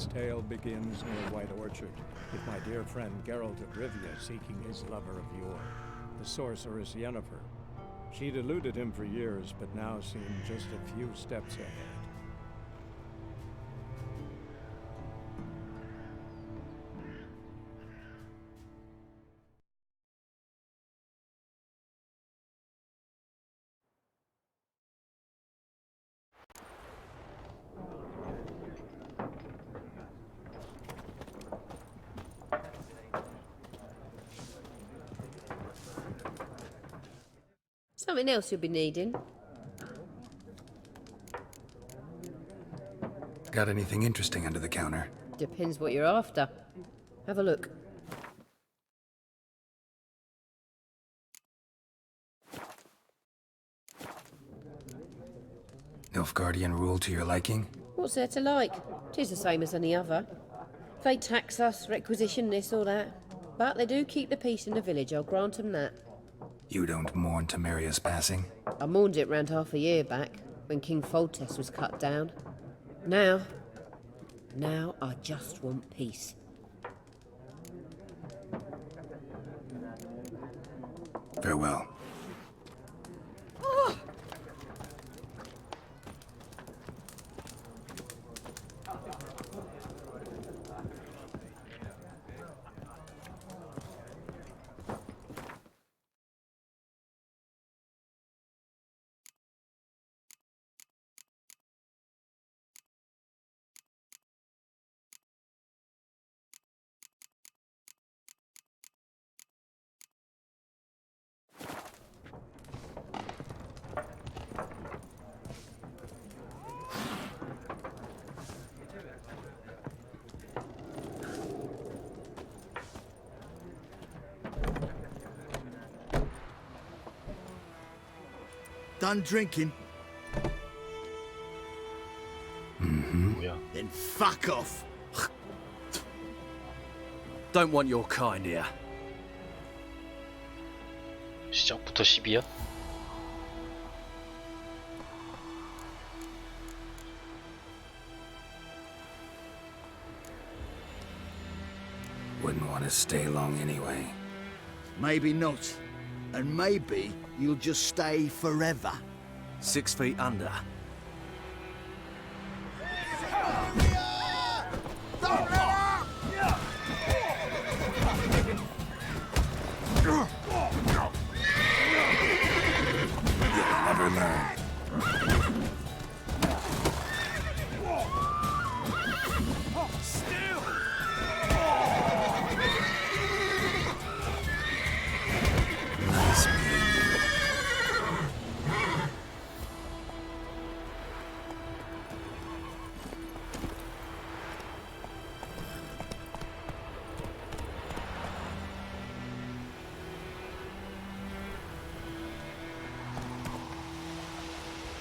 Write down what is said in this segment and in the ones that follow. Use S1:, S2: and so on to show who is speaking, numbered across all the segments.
S1: its tale begins near White Orchard, with my dear friend Geralt of Rivia seeking his lover of yore, the sorceress Yennefer. She'd eluded him for years, but now seemed just a few steps ahead.
S2: Something else you'll be needing?
S3: Got anything interesting under the counter?
S2: Depends what you're after. Have a look.
S3: Nilfgaardian rule to your liking?
S2: What's there to like? 'Tis the same as any other. They tax us, requisition this or that. But they do keep the peace in the village, I'll grant 'em that.
S3: You don't mourn Temeria's passing?
S2: I mourned it round half a year back, when King Foltest was cut down. Now I just want peace.
S3: Farewell.
S4: Done drinking?
S5: 뭐야?
S4: Then fuck off.
S6: Don't want your kind here.
S5: 시작부터 10이야?
S3: Wouldn't want to stay long anyway.
S4: Maybe not. And maybe you'll just stay forever.
S6: 6 feet under.
S3: You'll never learn. Nice meeting you.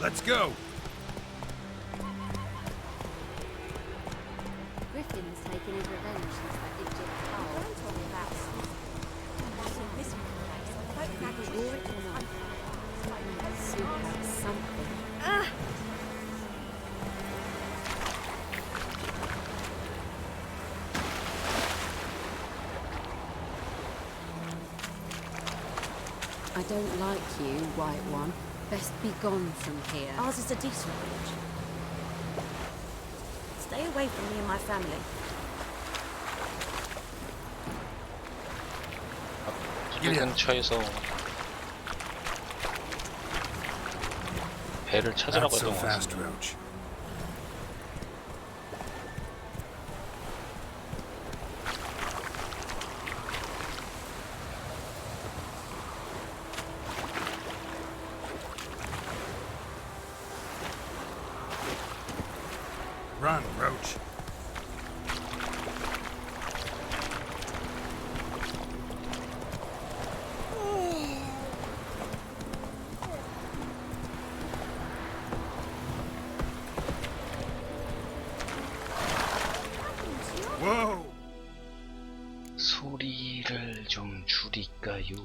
S7: Let's go!
S8: Griffin's taken his revenge since that Egypt told. Don't tell me about this place. I don't know it or not. Super something. I don't like you, White One. Best be gone from here.
S9: Ours is a decent village. Stay away from me and my family.
S5: 길 근처에서 배를
S3: Not
S5: 찾으라고
S3: so
S5: 했던 것
S3: fast,
S5: 같은데.
S3: Roach.
S7: Run, Roach. Whoa!
S5: 소리를 좀 줄일까요?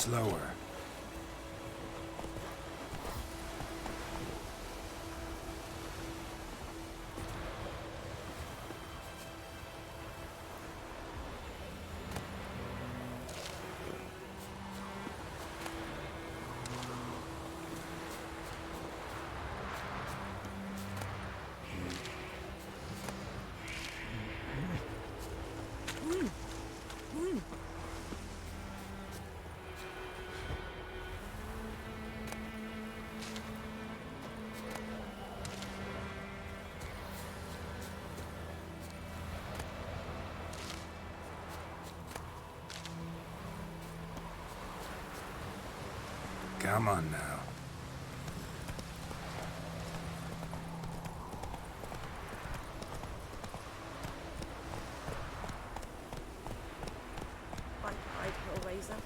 S3: Slower. Come on now.
S9: Bye, Hellraiser.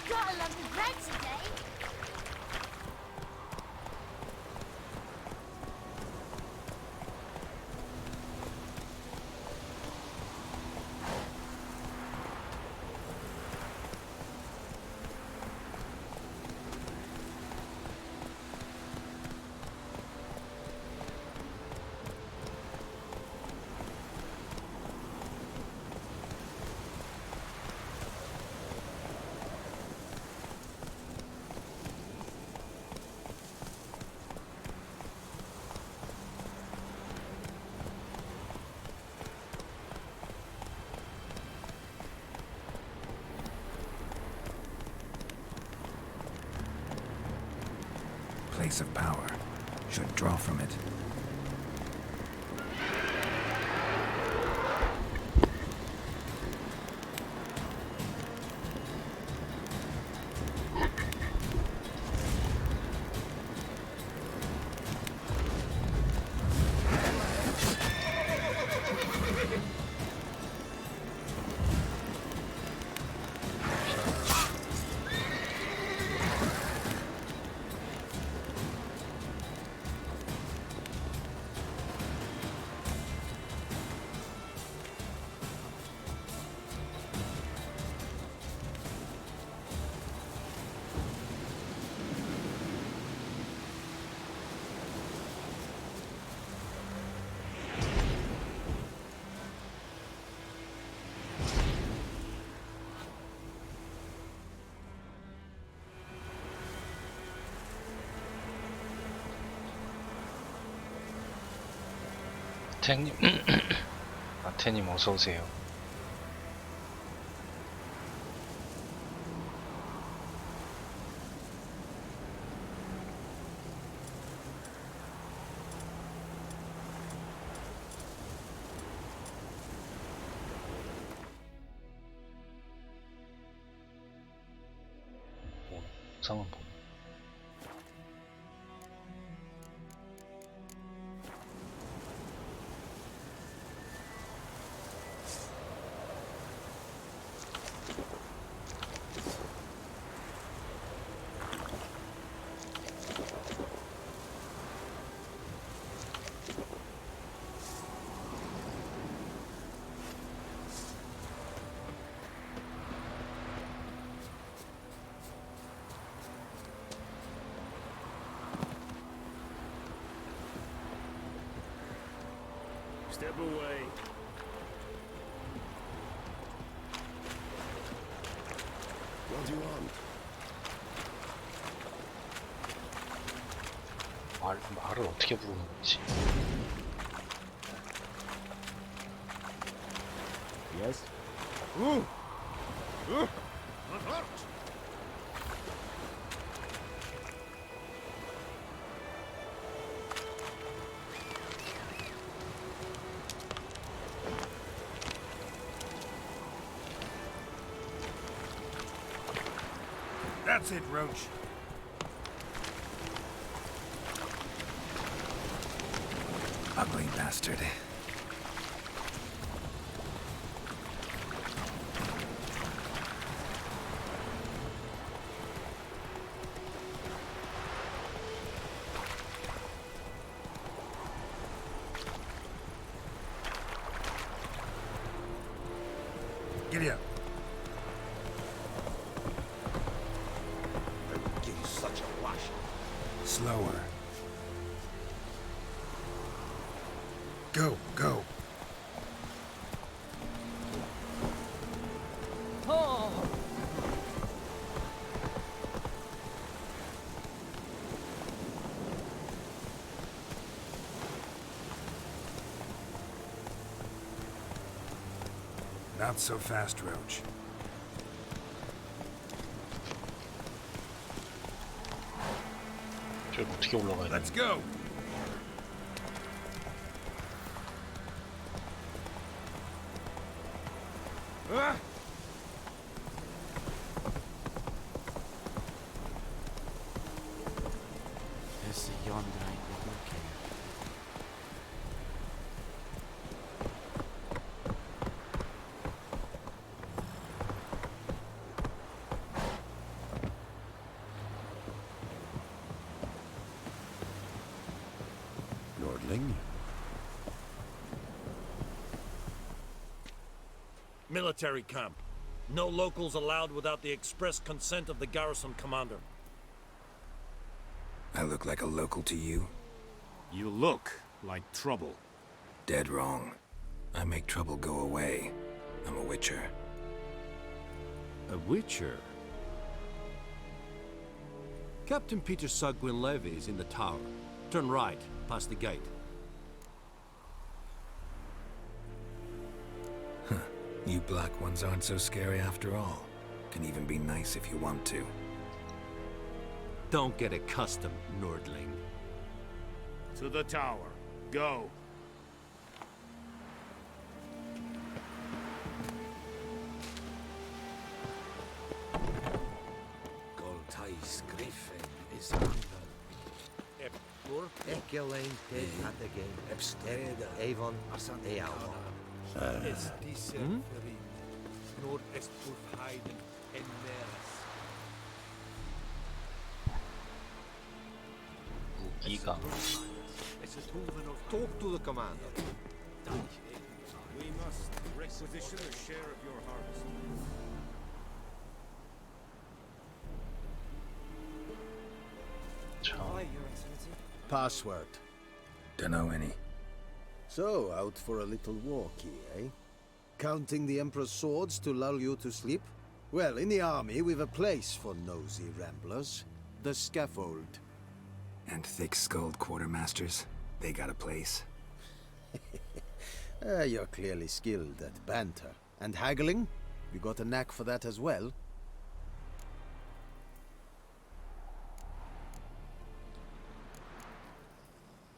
S8: Gotta love the bread today.
S3: Place of power. Should draw from it.
S5: 태님, 태님 어서 오세요. 상은 뭐?
S7: Step away.
S3: What do you want?
S5: 말을 어떻게 부르는 거지?
S7: Yes? Not hurt. That's it, Roach.
S3: Ugly bastard. Giddy up.
S7: I would give you such a wash.
S3: Slower. Go, go. Not so fast, Roach.
S5: 저기 어떻게 올라가야 돼?
S3: Let's go.
S7: Esse yonder ain't looking care.
S3: Nordling.
S7: Military camp. No locals allowed without the express consent of the garrison commander.
S3: I look like a local to you?
S10: You look like trouble.
S3: Dead wrong. I make trouble go away. I'm a witcher.
S6: A witcher? Captain Peter Sugwin Levy is in the tower. Turn right, past the gate.
S3: You black ones aren't so scary after all. Can even be nice if you want to.
S6: Don't get accustomed, Nordling.
S10: To the tower. Go.
S7: Goltais Griffin is Angal. Epur, Ekelente, Atagain, Epsteda, Avon, Ealma. Es diese Ferin, Nord Espur Heiden, Enmeras.
S5: 무기가
S7: Talk to the commander.
S10: We must requisition a share of your harvest.
S5: 참
S4: Password.
S3: Dunno any.
S4: So, out for a little walkie, eh? Counting the Emperor's swords to lull you to sleep? Well, in the army, we've a place for nosy ramblers. The scaffold.
S3: And thick-skulled quartermasters. They got a place.
S4: You're clearly skilled at banter. And haggling? You got a knack for that as well?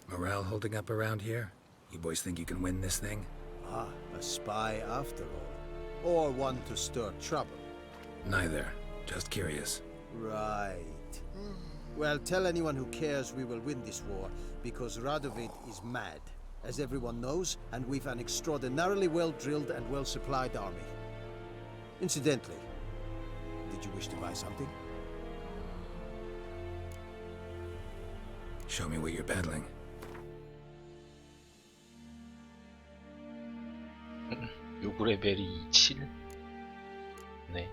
S3: Morale holding up around here? You boys think you can win this thing?
S4: Ah, a spy after all. Or one to stir trouble.
S3: Neither. Just curious.
S4: Right. Well, tell anyone who cares we will win this war, because Radovid is mad, as everyone knows, and we've an extraordinarily well-drilled and well-supplied army. Incidentally, did you wish to buy something?
S3: Show me what you're peddling.
S5: 요구 레벨이 27? 네.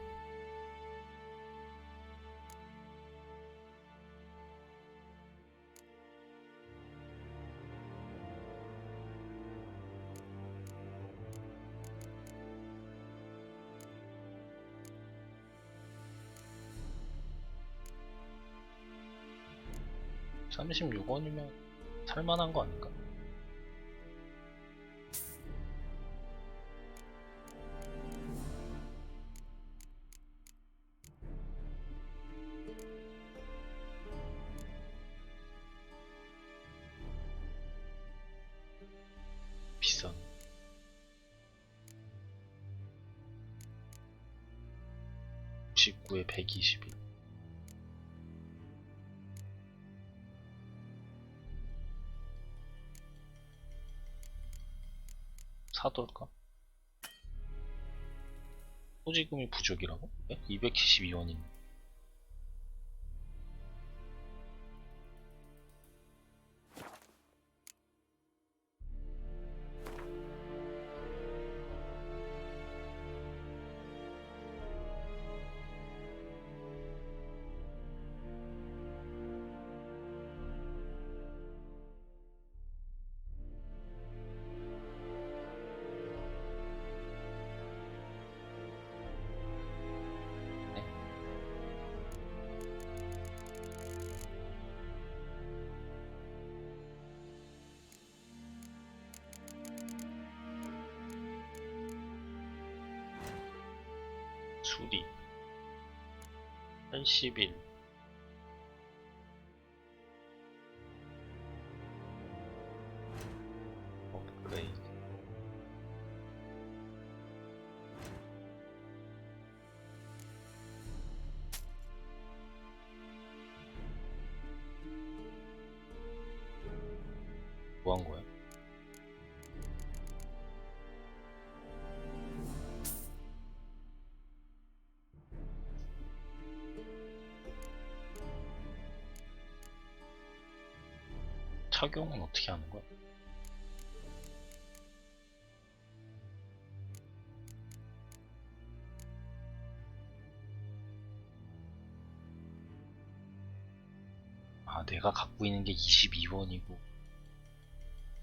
S5: $36원이면 살만한 거 아닌가? 비싼 99에 121 사돌까? 소지금이 부족이라고? 272원이네. 수리 81 업그레이드 뭐 한 거야? 착용은 어떻게 하는 거야? 아, 내가 갖고 있는 게 22원이고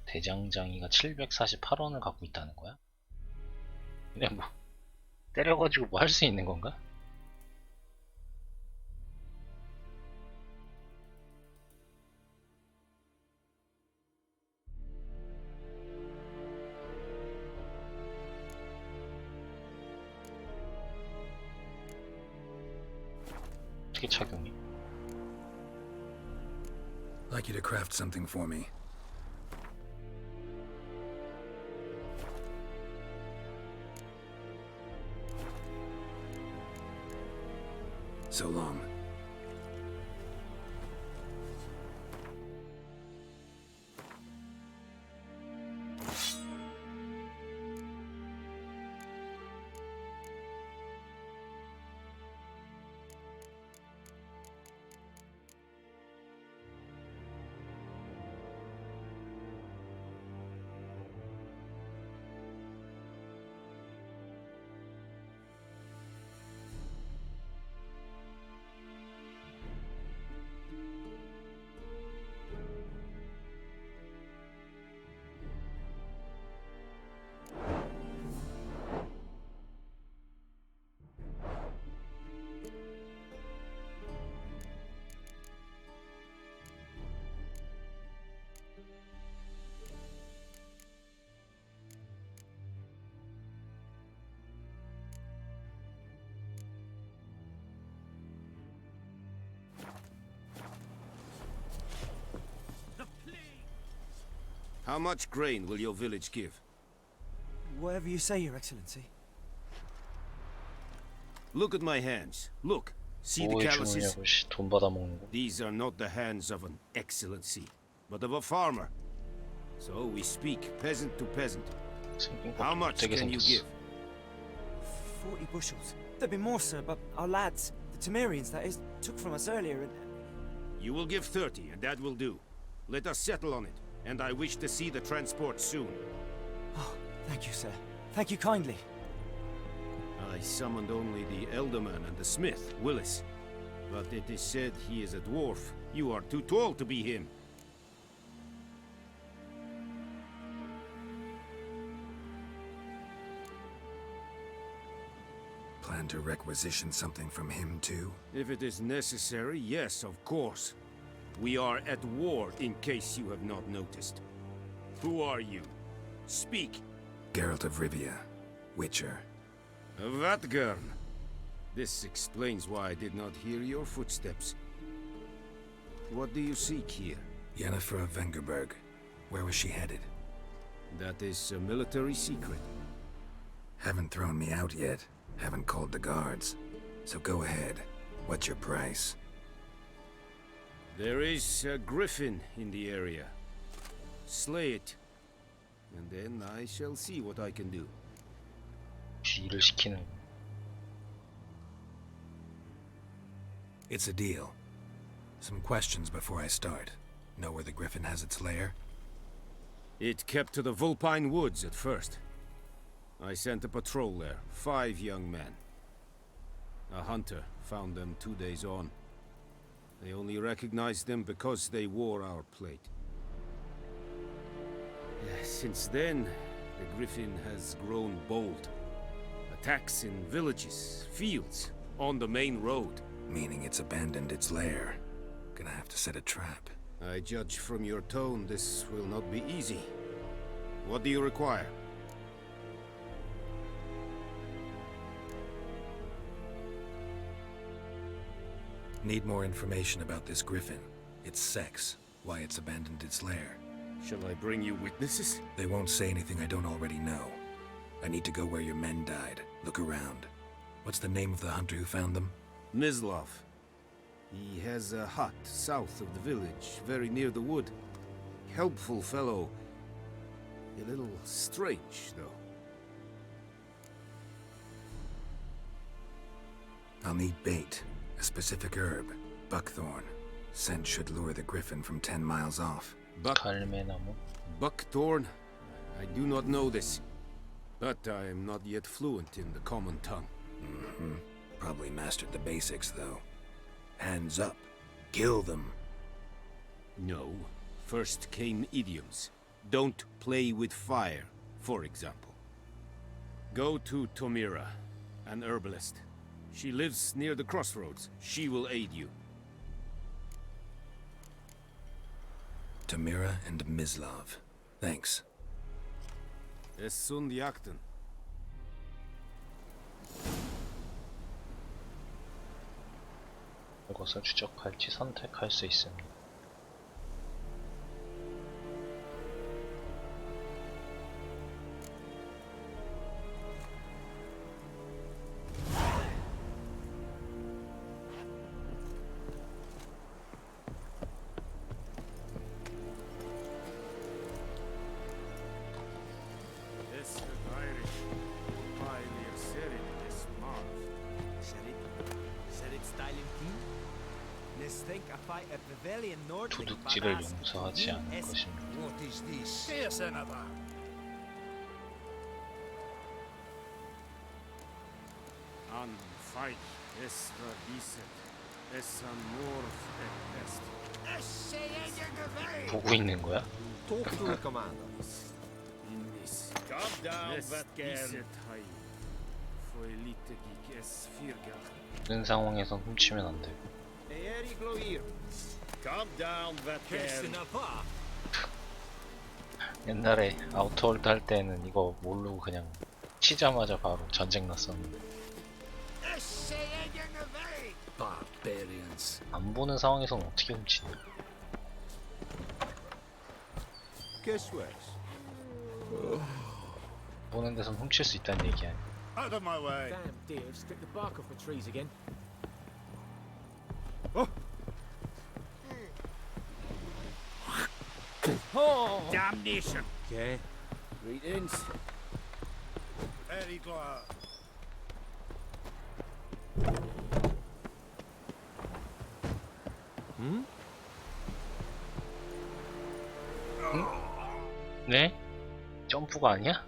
S5: 대장장이가 748원을 갖고 있다는 거야? 그냥 뭐 때려가지고 뭐 할 수 있는 건가? 어떻게 착용해?
S3: Like you to craft something for me. So long.
S10: How much grain will your village give?
S11: Whatever you say, Your Excellency.
S10: Look at my hands. Look. See the
S5: 뭐에
S10: calluses?
S5: 주느냐고 씨, 돈 받아먹는 거.
S10: These are not the hands of an excellency, but of a farmer. So we speak peasant to peasant.
S5: 생긴
S10: How
S5: 것도
S10: much
S5: 되게
S10: can you
S5: 생겼어.
S10: give?
S11: 40 bushels. There'd be more, sir, but our lads, the Temerians, that is, took from us earlier and...
S10: You will give 30, and that will do. Let us settle on it, and I wish to see the transport soon.
S11: Oh, thank you, sir. Thank you kindly.
S10: I summoned only the Elderman and the smith, Willis. But it is said he is a dwarf. You are too tall to be him.
S3: Plan to requisition something from him, too?
S10: If it is necessary, yes, of course. We are at war, in case you have not noticed. Who are you? Speak.
S3: Geralt of Rivia, Witcher.
S10: Vatgern. This explains why I did not hear your footsteps. What do you seek here?
S3: Yennefer of Vengerberg. Where was she headed?
S10: That is a military secret.
S3: Haven't thrown me out yet. Haven't called the guards. So go ahead. What's your price?
S10: There is a griffin in the area. Slay it. And then I shall see what I can do.
S5: 일을 시키는 거.
S3: It's a deal. Some questions before I start. Know where the griffin has its lair?
S10: It kept to the Vulpine Woods at first. I sent a patrol there, 5 young men. A hunter found them 2 days on. They only recognized them because they wore our plate. Since then, the griffin has grown bold. Attacks in villages, fields, on the main road.
S3: Meaning it's abandoned its lair. Gonna have to set a trap.
S10: I judge from your tone this will not be easy. What do you require?
S3: Need more information about this griffin. Its sex, why it's abandoned its lair.
S10: Shall I bring you witnesses?
S3: They won't say anything I don't already know. I need to go where your men died. Look around. What's the name of the hunter who found them?
S10: Mislav. He has a hut south of the village, very near the wood. Helpful fellow. A little strange, though.
S3: I'll need bait. A specific herb. Buckthorn. Scent should lure the griffin from 10 miles off.
S5: 갈매나무.
S10: Buckthorn? I do not know this. But I am not yet fluent in the common tongue.
S3: Mm-hmm. Probably mastered the basics, though. Hands up. Kill them.
S10: No. First came idioms. Don't play with fire, for example. Go to Tomira, an herbalist. She lives near the crossroads. She will aid you.
S3: Tomira and Mislav. Thanks.
S10: Es sunt jakten.
S5: 이것을 추적할지 선택할 수 있습니다. 도둑질을 용서하지 않을 것입니다.
S10: An fight es verdiset, es amorf et est.
S5: 보고 있는 거야?
S10: Talk to the commander. In this. Calm down, Vatgen. Foelitegik es firga.
S5: 이런 상황에선 훔치면 안 돼.
S10: Calm down, Vatgen.
S5: 옛날에 아우터월드 할 때는 이거 모르고 그냥 치자마자 바로 전쟁 났었는데. 안 보는 상황에서는 어떻게 훔치냐? 보는 데선 훔칠 수 있다는 얘기 아니야?
S12: Out of my way.
S13: Damn deer, stick the bark off the trees again.
S12: Oh! Damnation!
S13: Okay. Greetings.
S12: Very glad.
S13: Hmm?
S5: 네? 점프가 아니야?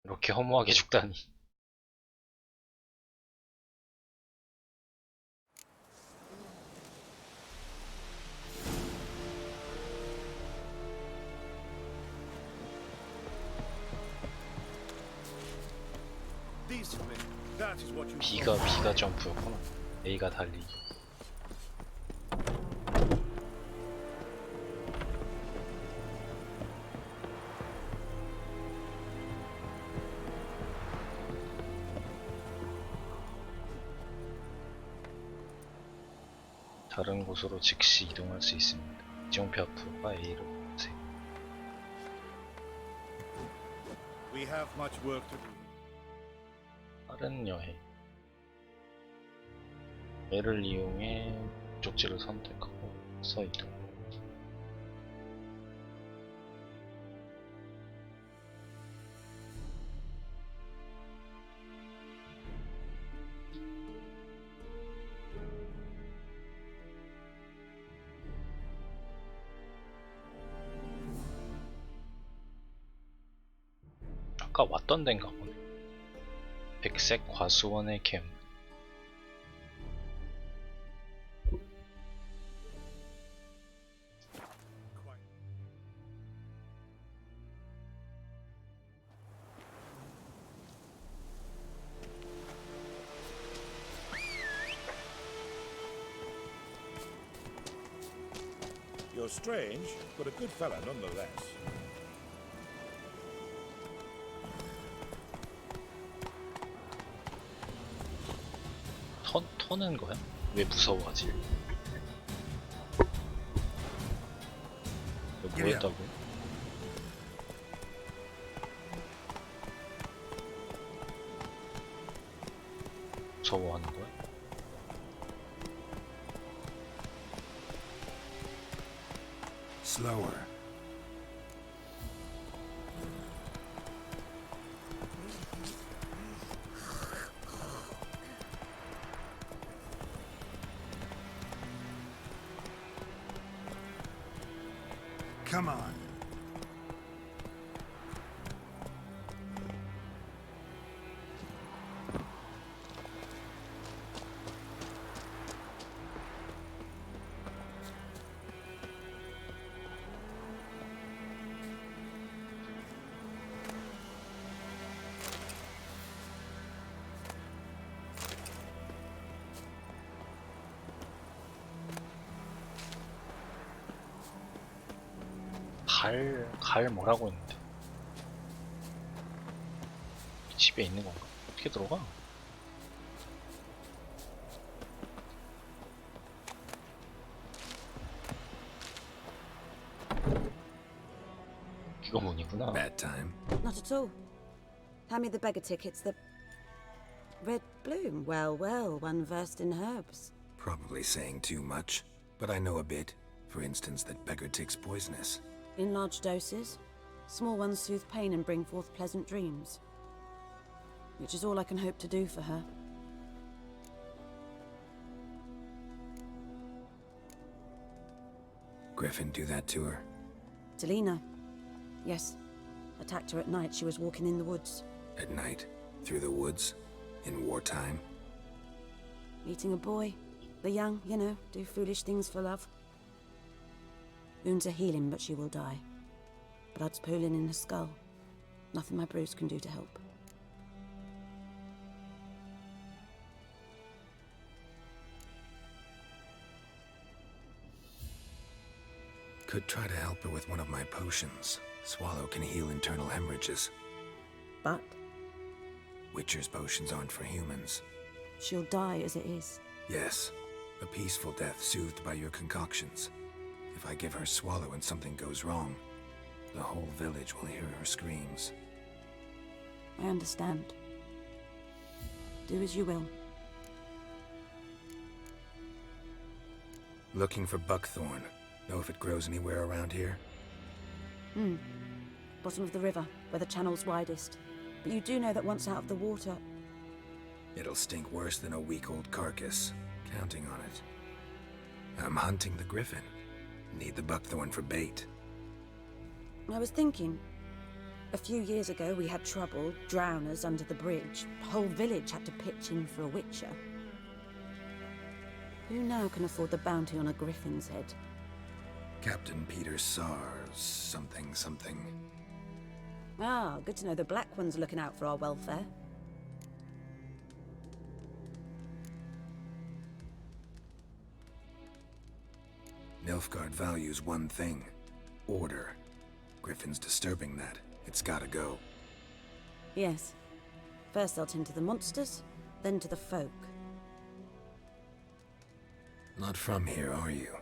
S5: 이렇게 허무하게 죽다니. B가 점프였구나. A가 달리기. 다른 곳으로 즉시 이동할 수 있습니다. 이정표 앞으로가 A로 보세요.
S12: We have much work to do.
S5: 빠른 여행. L을 이용해 목적지를 선택하고 이동. 아까 왔던 데인가 보네. 백색 과수원의 캠.
S12: You're strange, but a good fella nonetheless.
S5: 터는 거야? 왜 무서워하지? 뭐 했다고? 무서워하는 거야?
S3: Slower.
S12: Come on.
S5: 갈 뭐라고 했는데 집에 있는 건가? 어떻게 들어가? 이거 문이구나.
S3: Bad time.
S9: Not at all. Hand me the beggar tickets. The red bloom. Well, well, one versed in herbs.
S3: Probably saying too much, but I know a bit. For instance, that beggar tick's poisonous.
S9: In large doses. Small ones soothe pain and bring forth pleasant dreams. Which is all I can hope to do for her.
S3: Griffin do that to her?
S9: Delina. Yes. Attacked her at night. She was walking in the woods.
S3: At night? Through the woods? In wartime?
S9: Meeting a boy. The young, you know, do foolish things for love. Wounds are healing, but she will die. Blood's pooling in her skull. Nothing my bruise can do to help.
S3: Could try to help her with one of my potions. Swallow can heal internal hemorrhages.
S9: But?
S3: Witcher's potions aren't for humans.
S9: She'll die as it is.
S3: Yes. A peaceful death soothed by your concoctions. If I give her Swallow and something goes wrong, the whole village will hear her screams.
S9: I understand. Do as you will.
S3: Looking for buckthorn. Know if it grows anywhere around here?
S9: Bottom of the river, where the channel's widest. But you do know that once out of the water...
S3: It'll stink worse than a week-old carcass. Counting on it. I'm hunting the griffin. Need the buckthorn for bait.
S9: I was thinking... A few years ago we had trouble, drowners under the bridge. The whole village had to pitch in for a witcher. Who now can afford the bounty on a griffin's head?
S3: Captain Peter Sars, something.
S9: Ah, good to know the Black One's looking out for our welfare.
S3: Nilfgaard values one thing. Order. Griffin's disturbing that. It's gotta go.
S9: Yes. First they'll tend to the monsters, then to the folk.
S3: Not from here, are you?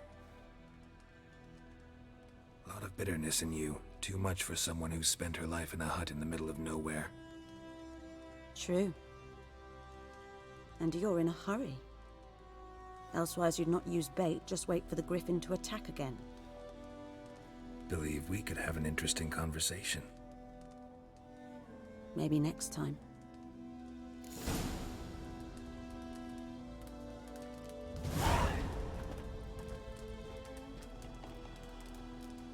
S3: A lot of bitterness in you. Too much for someone who's spent her life in a hut in the middle of nowhere.
S9: True. And you're in a hurry. Elsewise you'd not use bait, just wait for the griffin to attack again.
S3: Believe we could have an interesting conversation.
S9: Maybe next time.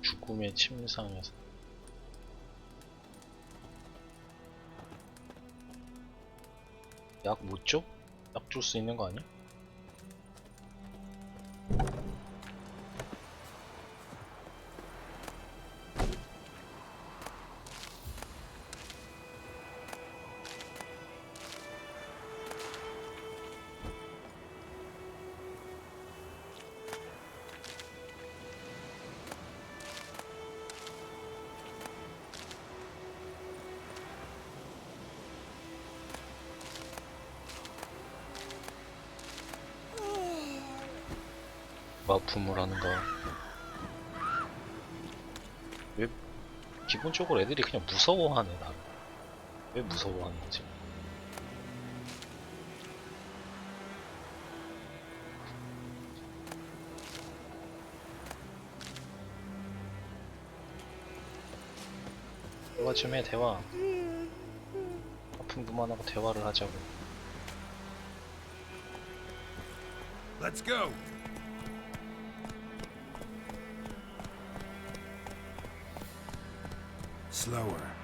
S5: 죽음의 침상에서 약 못 줘? 약 줄 수 있는 거 아니야? 부물하는가. 왜 기본적으로 애들이 그냥 무서워하네 나를. 왜 무서워하는 거지? 대화 좀 해, 대화. 아픔 그만하고 대화를 하자고.
S12: Let's go.
S3: Slower.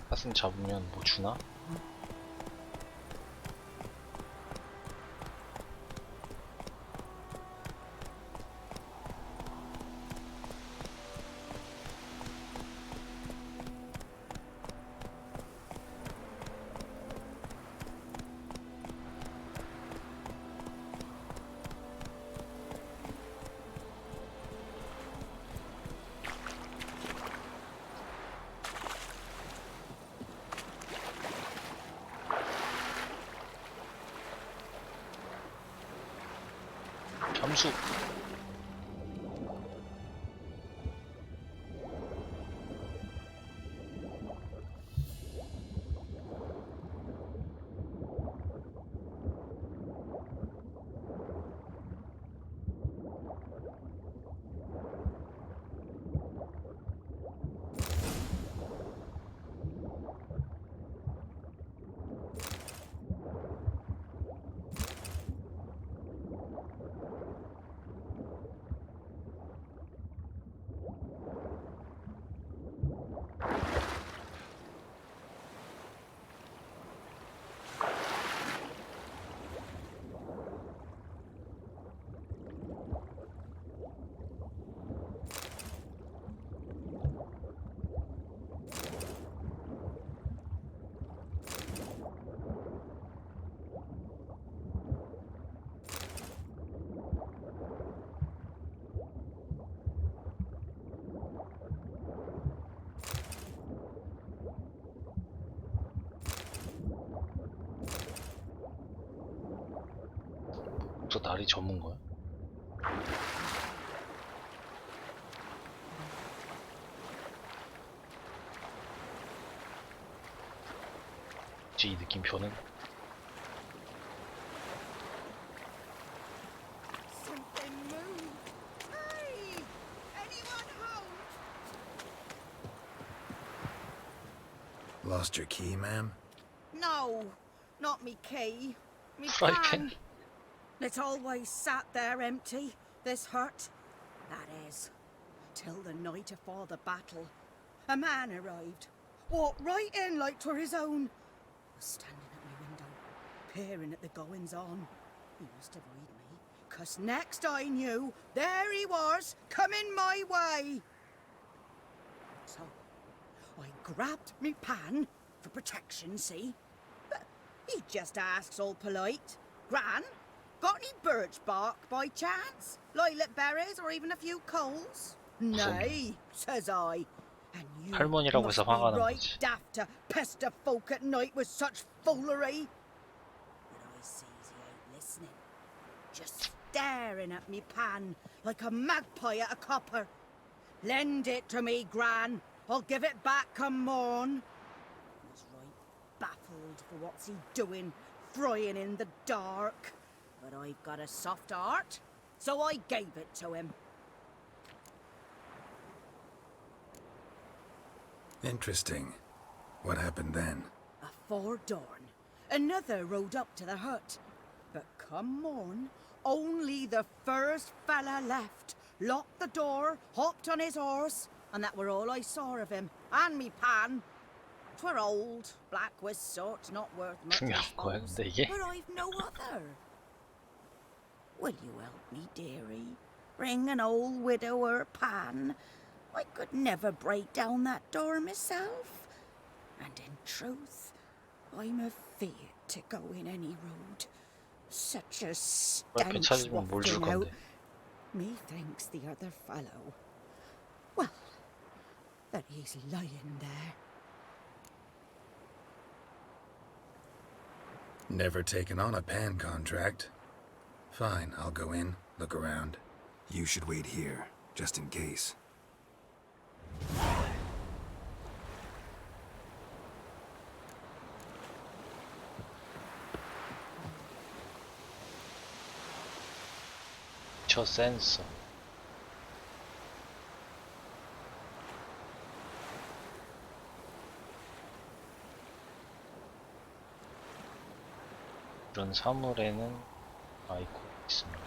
S5: 가슴 잡으면 뭐 주나? 잠수. 저 날이 저문 거야? 이 느낌표는?
S3: Lost your key, ma'am?
S14: No, not me key. Me
S5: Frightened.
S14: pan. It's always sat there empty, this hut. That is, till the night afore the battle. A man arrived, walked right in like 'twere his own. Was standing at my window, peering at the goings-on. He must have heard me, 'cause next I knew, there he was, coming my way. So, I grabbed me pan, for protection, see? But he just asks all polite, Gran, got any birch bark by chance? Lilac berries or even a few coals? Nay, says I. And you
S5: 할머니라고
S14: must
S5: 해서
S14: be
S5: 화가 난
S14: right
S5: 거지.
S14: daft to pester folk at night with such foolery. But I sees he ain't listening. Just staring at me pan like a magpie at a copper. Lend it to me, Gran. I'll give it back come morn. I was right baffled for what's he doing, frying in the dark. But I've got a soft heart, so I gave it to him.
S3: Interesting. What happened then?
S14: Afore dawn, another rode up to the hut. But come morn, only the first fella left, locked the door, hopped on his horse, and that were all I saw of him, and me pan. 'Twere old, black with soot, not worth much, I
S5: 중요한 거야,
S14: suppose.
S5: 근데 이게?
S14: But I've no other. Will you help me, dearie? Bring an old widower pan. I could never break down that door myself. And in truth, I'm afeard to go in any road. Such a
S5: 앞에
S14: stench
S5: 찾으면 뭘 줄
S14: wafting out.
S5: 건데?
S14: Methinks the other fellow, well, that he's lying there.
S3: Never taken on a pan contract. Fine, I'll go in, look around. You should wait here, just in case.
S5: 저 센서. 이런 사물에는 아이콘이 있습니다.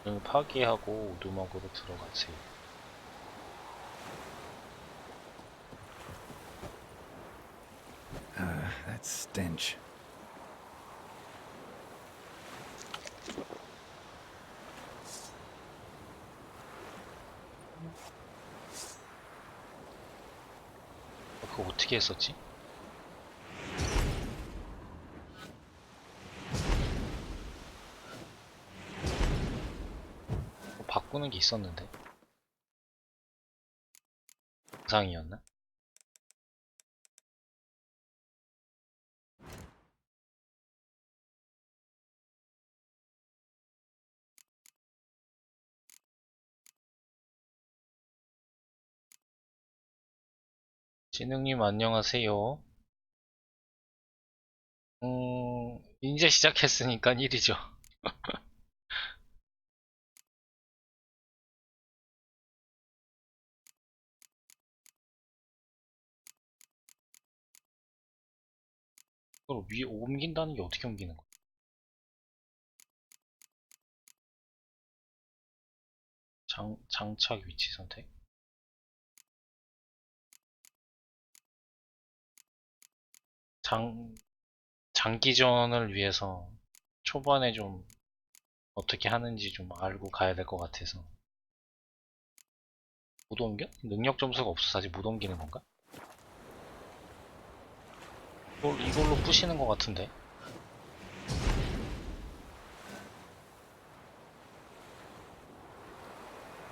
S5: 문을 파괴하고 오두막으로 들어가세요.
S3: That stench.
S5: 그거 어떻게 했었지? 바꾸는 게 있었는데 영상이었나? 진흥님 안녕하세요. 이제 시작했으니까 1이죠. 그걸 위에 옮긴다는 게 어떻게 옮기는 거야? 장착 위치 선택. 장기전을 위해서 초반에 좀 어떻게 하는지 좀 알고 가야 될 것 같아서. 못 옮겨? 능력 점수가 없어서 아직 못 옮기는 건가? 이걸로 부시는 것 같은데.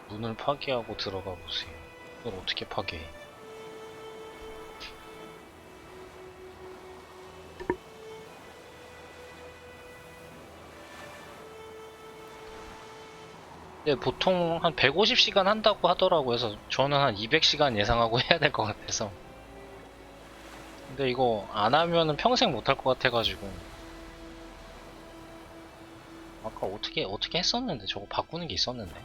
S5: 문을 파괴하고 들어가 보세요. 이걸 어떻게 파괴해? 네, 보통 한 150시간 한다고 하더라고요. 그래서 저는 한 200시간 예상하고 해야 될 것 같아서. 근데 이거 안 하면은 평생 못 할 것 같아가지고. 아까 어떻게 했었는데, 저거 바꾸는 게 있었는데.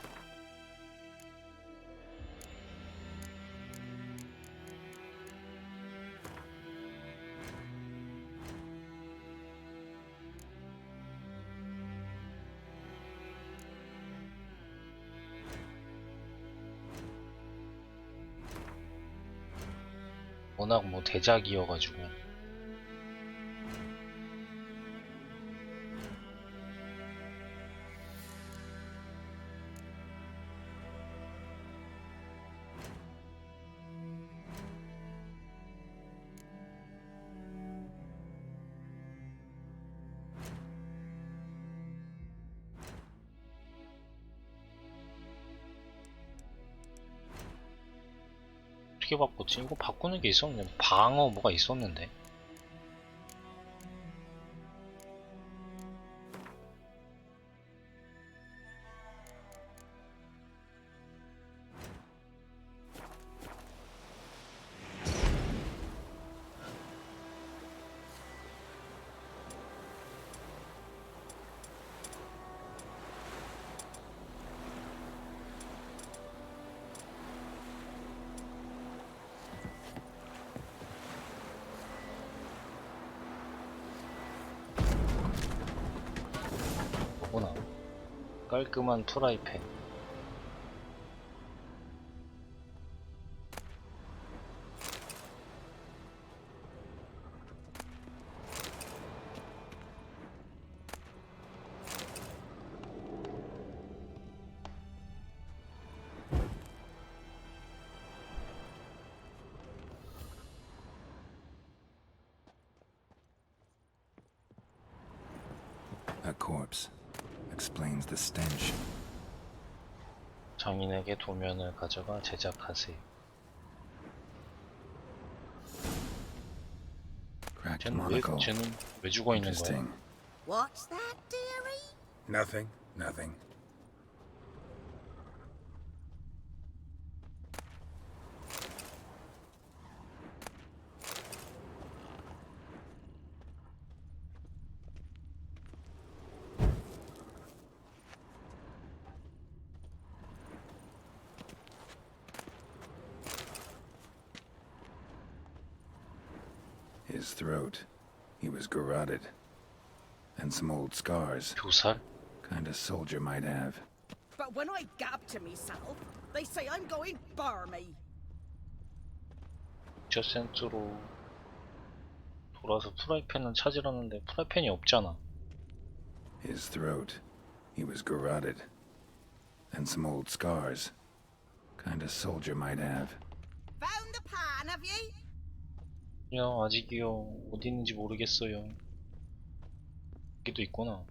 S5: 워낙 뭐 대작이어가지고. 어떻게 바꿨지? 이거 바꾸는 게 있었는데, 방어 뭐가 있었는데. 깔끔한 프라이팬.
S3: corpse. Explains the stench.
S5: 장인에게 도면을 가져가 제작하세요.
S3: Cracked
S5: 쟤는
S3: monocle.
S5: 왜 죽어 있는 거야?
S3: Interesting.
S14: What's that, dearie?
S3: Nothing. Nothing. His throat. He was garroted. And some old scars.
S5: 2살?
S3: Kind of soldier might have.
S14: But when I gab to myself, they say I'm going barmy.
S5: 저 센트로 돌아서 프라이팬을 찾으려는데 프라이팬이 없잖아.
S3: His throat. He was garroted. And some old scars. Kind of soldier might have.
S14: Found the pan, have ye?
S5: 야, 아직이요. 어디 있는지 모르겠어요. 여기도 있구나.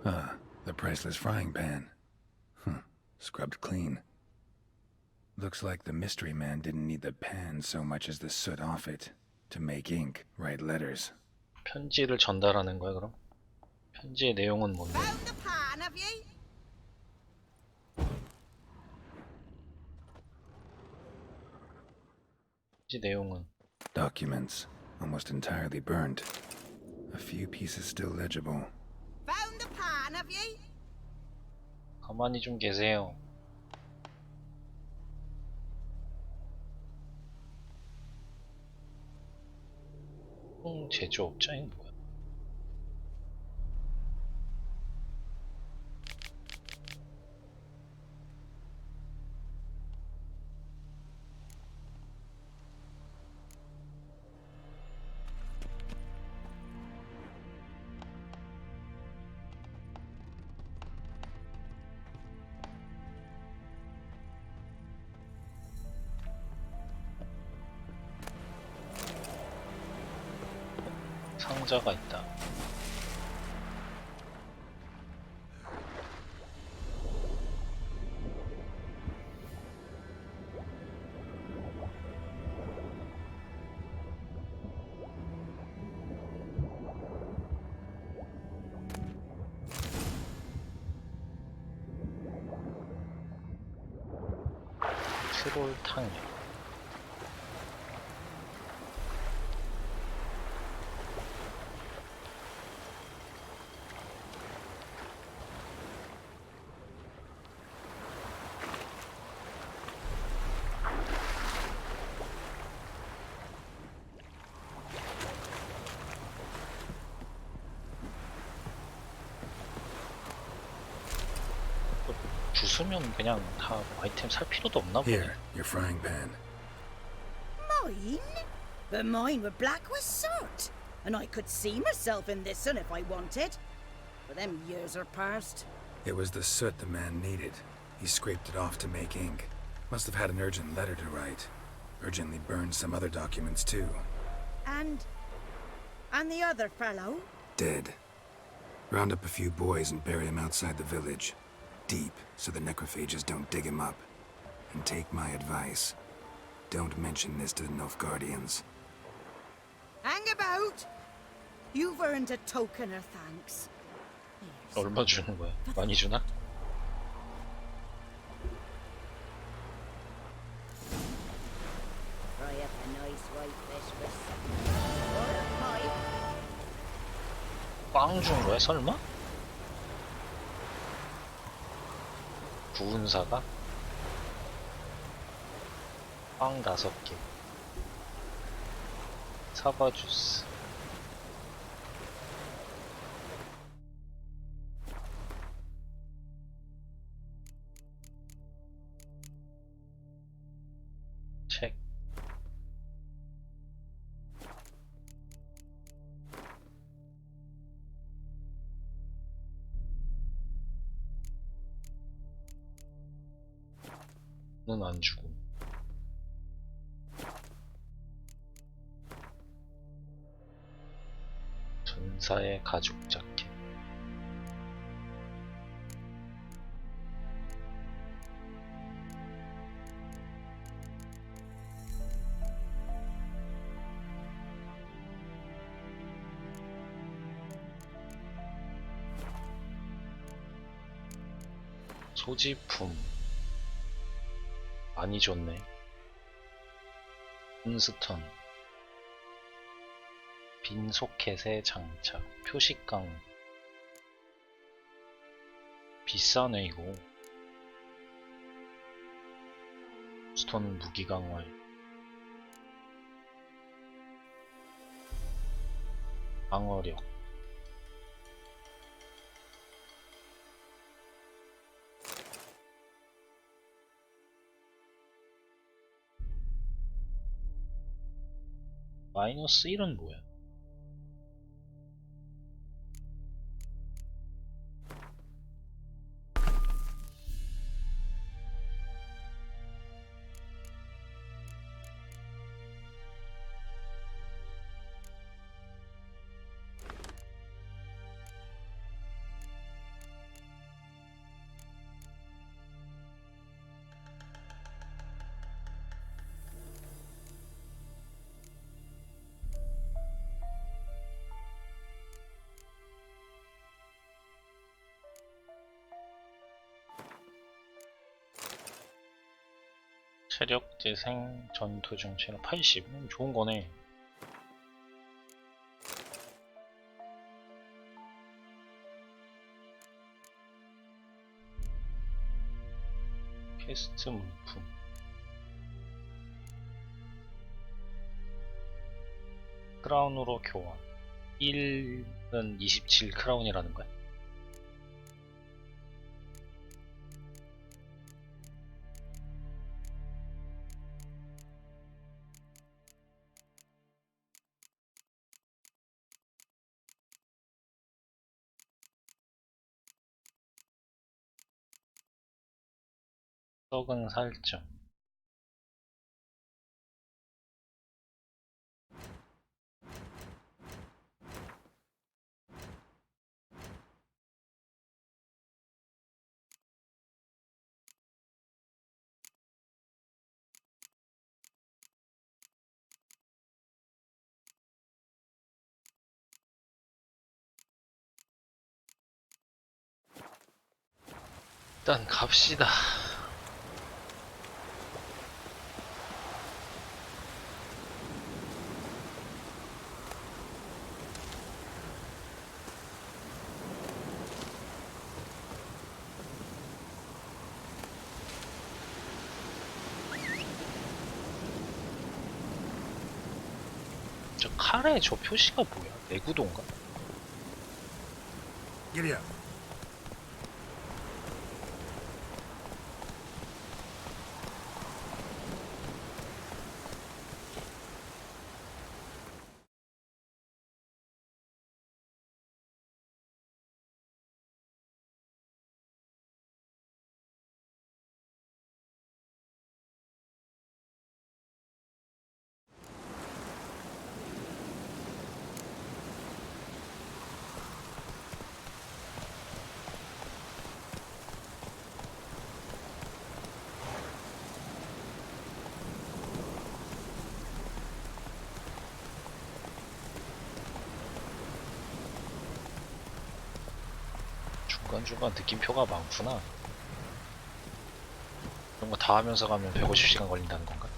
S3: Ah, the priceless frying pan. Scrubbed clean. Looks like the mystery man didn't need the pan so much as the soot off it to make ink, write letters.
S5: 편지를 전달하는 거야, 그럼? 편지의 내용은 뭔데?
S14: Found the pan, have ye?
S5: 편지 내용은
S3: Documents, almost entirely burned. A few pieces still legible.
S14: Found the pan, have ye?
S5: 가만히 좀 계세요. 제조업자인 뭐야? 상자가 있다. 트롤 탕이야. 주스면 그냥 다 아이템 살 필요도 없나 보네.
S3: Here, your frying pan.
S14: Mine? But mine were black with soot. And I could see myself in this one if I wanted. But them years are past.
S3: It was the soot the man needed. He scraped it off to make ink. Must have had an urgent letter to write. Urgently burned some other documents too.
S14: And the other fellow?
S3: Dead. Round up a few boys and bury him outside the village. Deep, so the necrophages don't dig him up. And take my advice. Don't mention this to the Nilfgaardians.
S14: Hang about! You've earned a token of thanks.
S5: 얼마 주는 거야? 많이 주나?
S8: Fry up a nice white fish with some or a pie.
S5: 빵 준 거야, 설마? 구운 사과? 빵 5개. 사과 주스. 책. 는 안 주고. 군사의 가죽 자켓. 소지품 많이 줬네. 룬스턴, 빈 소켓의 장착, 표식강. 비싸네 이거. 스톤은 무기 강화에. 방어력. 마이너스 1은 뭐야? 체력 재생, 전투 중 체력 80. 좋은 거네. 퀘스트 물품. 크라운으로 교환. 1은 27 크라운이라는 거야. 썩은 살점. 일단 갑시다. 저 칼에 저 표시가 뭐야? 내구도인가?
S12: Giddy up. 중간중간 느낌표가 많구나. 이런 거 다 하면서 가면 150시간 걸린다는 건가?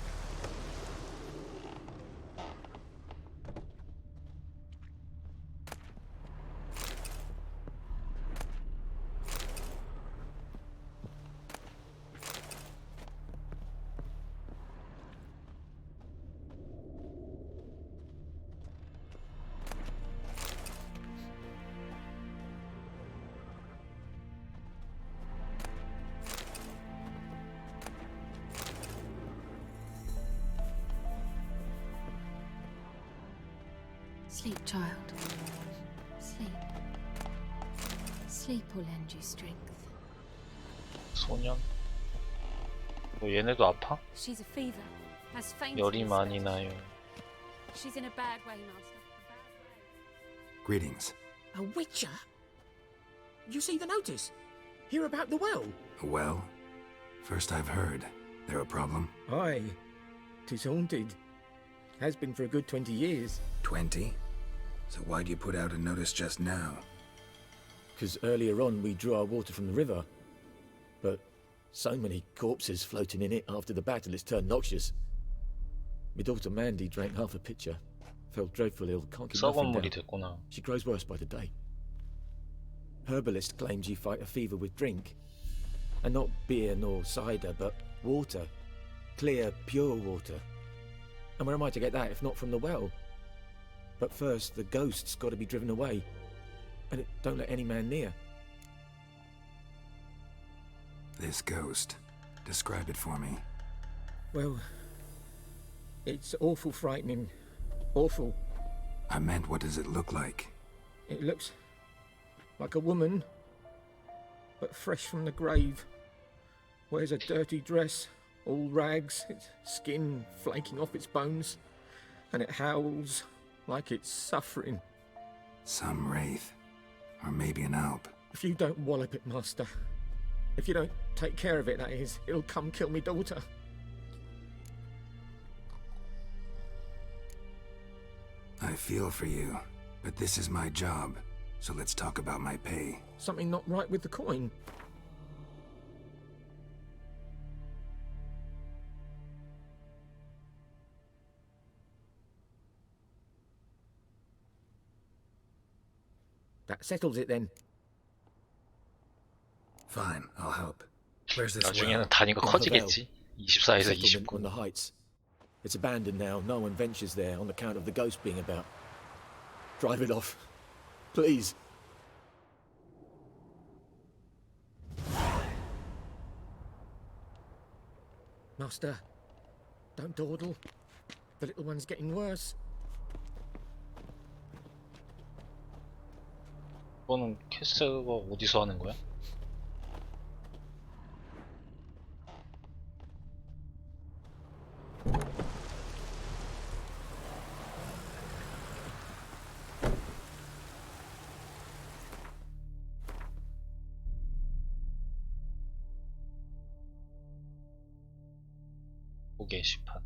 S8: Sleep, child. Sleep. Sleep will lend you strength.
S5: 소년? 뭐 얘네도 아파?
S8: She's a fever. Has fainted.
S5: 열이 많이 나요.
S8: She's in a bad way, master. A bad way.
S3: Greetings.
S13: A witcher? You see the notice? Hear about the well?
S3: Well, first I've heard. There a problem?
S13: Aye. 'Tis haunted. Has been for a good 20 years.
S3: 20? So why'd you put out a notice just now?
S13: 'Cause earlier on we drew our water from the river. But so many corpses floating in it after the battle it's turned noxious. My daughter Mandy drank half a pitcher. Fell dreadfully ill, can't keep nothing
S5: 썩은 물이
S13: down.
S5: 됐구나.
S13: She grows worse by the day. Herbalist claims you fight a fever with drink. And not beer nor cider, but water. Clear, pure water. And where am I to get that if not from the well? But first, the ghost's got to be driven away. And it don't let any man near.
S3: This ghost. Describe it for me.
S13: Well, it's awful frightening. Awful.
S3: I meant, what does it look like?
S13: It looks like a woman, but fresh from the grave. Wears a dirty dress, all rags, its skin flaking off its bones, and it howls like it's suffering.
S3: Some wraith. Or maybe an alp.
S13: If you don't wallop it, Master, if you don't take care of it, that is, it'll come kill me daughter.
S3: I feel for you, but this is my job, so let's talk about my pay.
S13: Something not right with the coin. That settles it then.
S3: Fine, I'll help. Where's this
S5: 나중에는
S3: well?
S5: 단위가 커지겠지. 24에서
S13: Settlement
S5: 29.
S13: on the heights. It's abandoned now. No one ventures there on account of the ghost being about. Drive it off, please. Master, don't dawdle. The little one's getting worse.
S5: 이거는 퀘스트가 어디서 하는 거야? 게시판.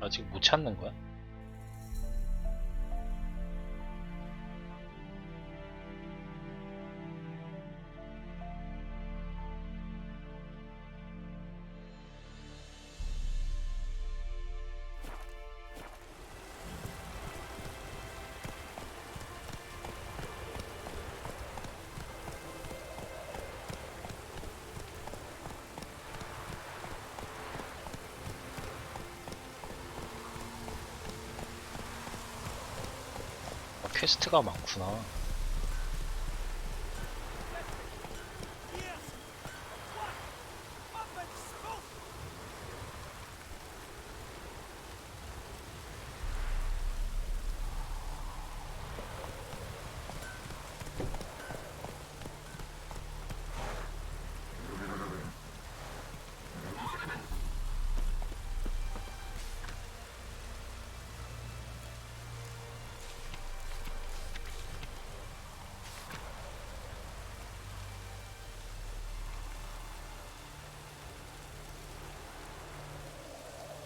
S5: 아직 못 찾는 거야? 퀘스트가 많구나.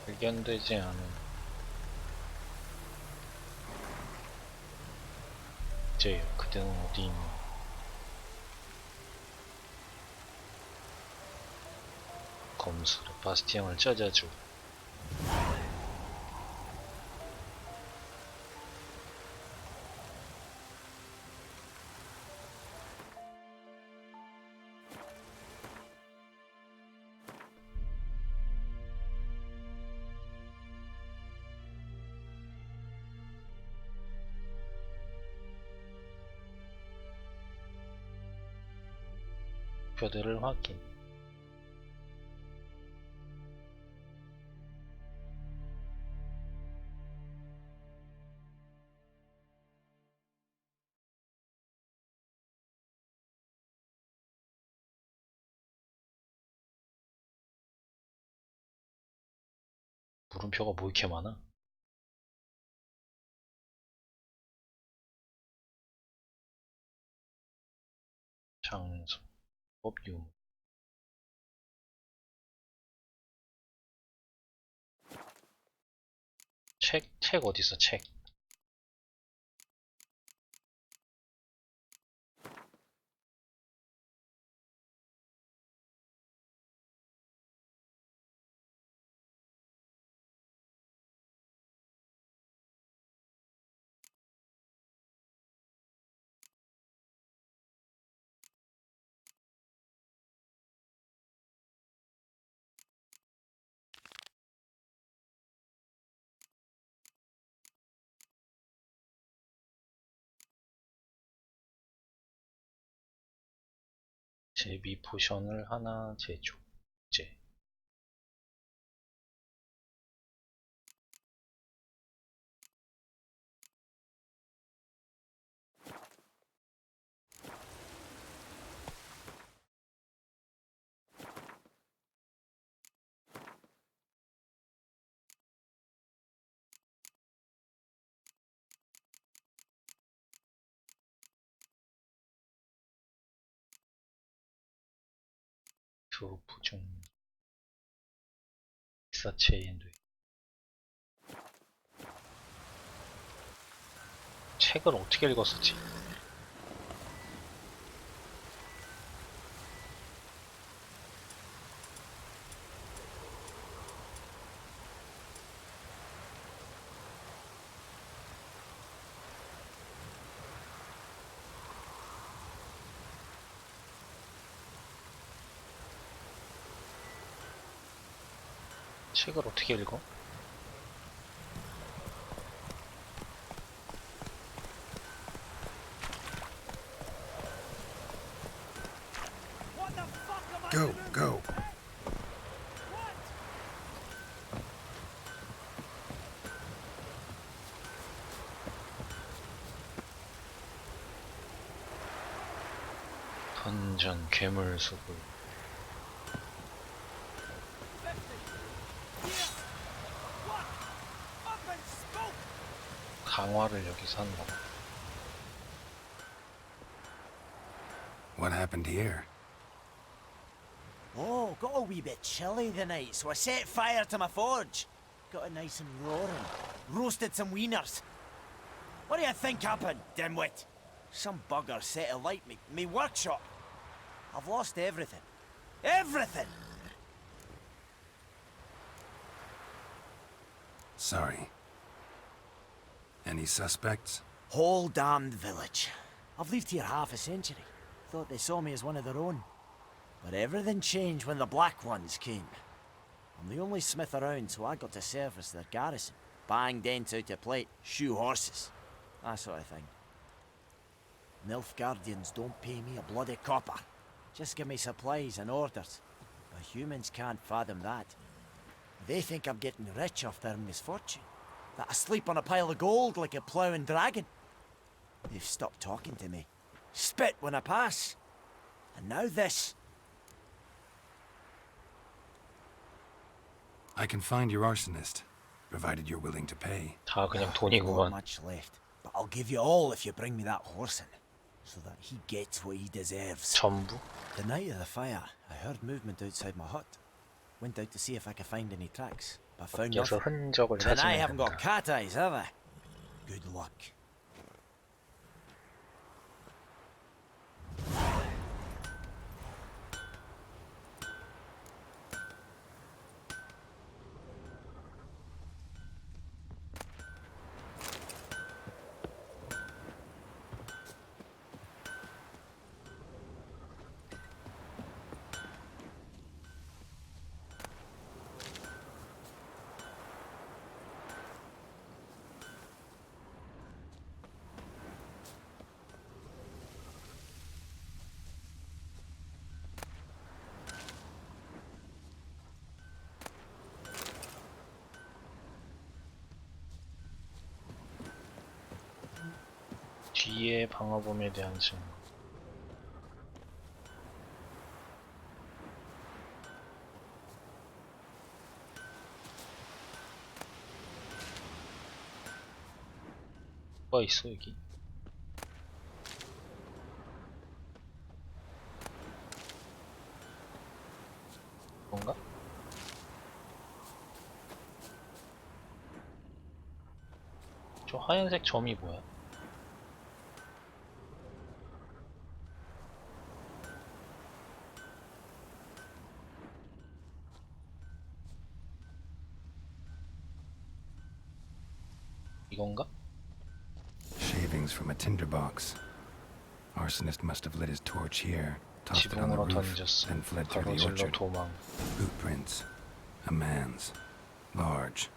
S5: 발견되지 않은 이제 그대는 어디 있니? 검수로 바스티앙을 찾아줘. 목표들을 확인.
S12: 물음표가 뭐 이렇게 많아? 장소, 법유. 책 어딨어, 책? 제비 포션을 하나 제조. 제. 투부 중. 사체인도. 책을 어떻게 읽었었지? 책을 어떻게 읽어?
S3: Go, go.
S12: 던전 괴물 수굴. 강화를 여기서 하는 거다.
S3: What happened here?
S15: Oh, got a wee bit chilly the night, so I set fire to my forge. Got it nice and roaring. Roasted some wieners. What do you think happened, dimwit? Some bugger set alight me workshop. I've lost everything. Everything!
S3: Sorry. Any suspects?
S15: Whole damned village. I've lived here half a century. Thought they saw me as one of their own. But everything changed when the Black Ones came. I'm the only smith around, so I got to service their garrison. Bang dents out of plate, shoe horses. That sort of thing. Nilfgaardians don't pay me a bloody copper. Just give me supplies and orders. But humans can't fathom that. They think I'm getting rich off their misfortune. That I sleep on a pile of gold like a ploughing dragon. They've stopped talking to me. Spit when I pass. And now this.
S3: I can find your arsonist, provided you're willing to pay.
S12: 다 그냥
S15: Not
S12: 돈이구만.
S15: much left, but I'll give you all if you bring me that horse in, so that he gets what he deserves.
S12: 전부?
S15: The night of the fire, I heard movement outside my hut. Went out to see if I could find any tracks, but found
S12: 여기서
S15: nothing.
S12: 흔적을
S15: And I
S12: 찾으면
S15: haven't got
S12: 된다.
S15: cat eyes, have I? Good luck.
S12: 뒤에 방어범에 대한 증거. 뭐가 있어 여기? 뭔가? 저 하얀색 점이 뭐야? 이건가?
S3: Shavings from a tinderbox. Arsonist must have lit his torch here, tossed it on the
S12: 지붕으로
S3: roof,
S12: 던졌어.
S3: then fled through the
S12: 가로질러
S3: orchard.
S12: 도망.
S3: Boot prints. A man's. Large.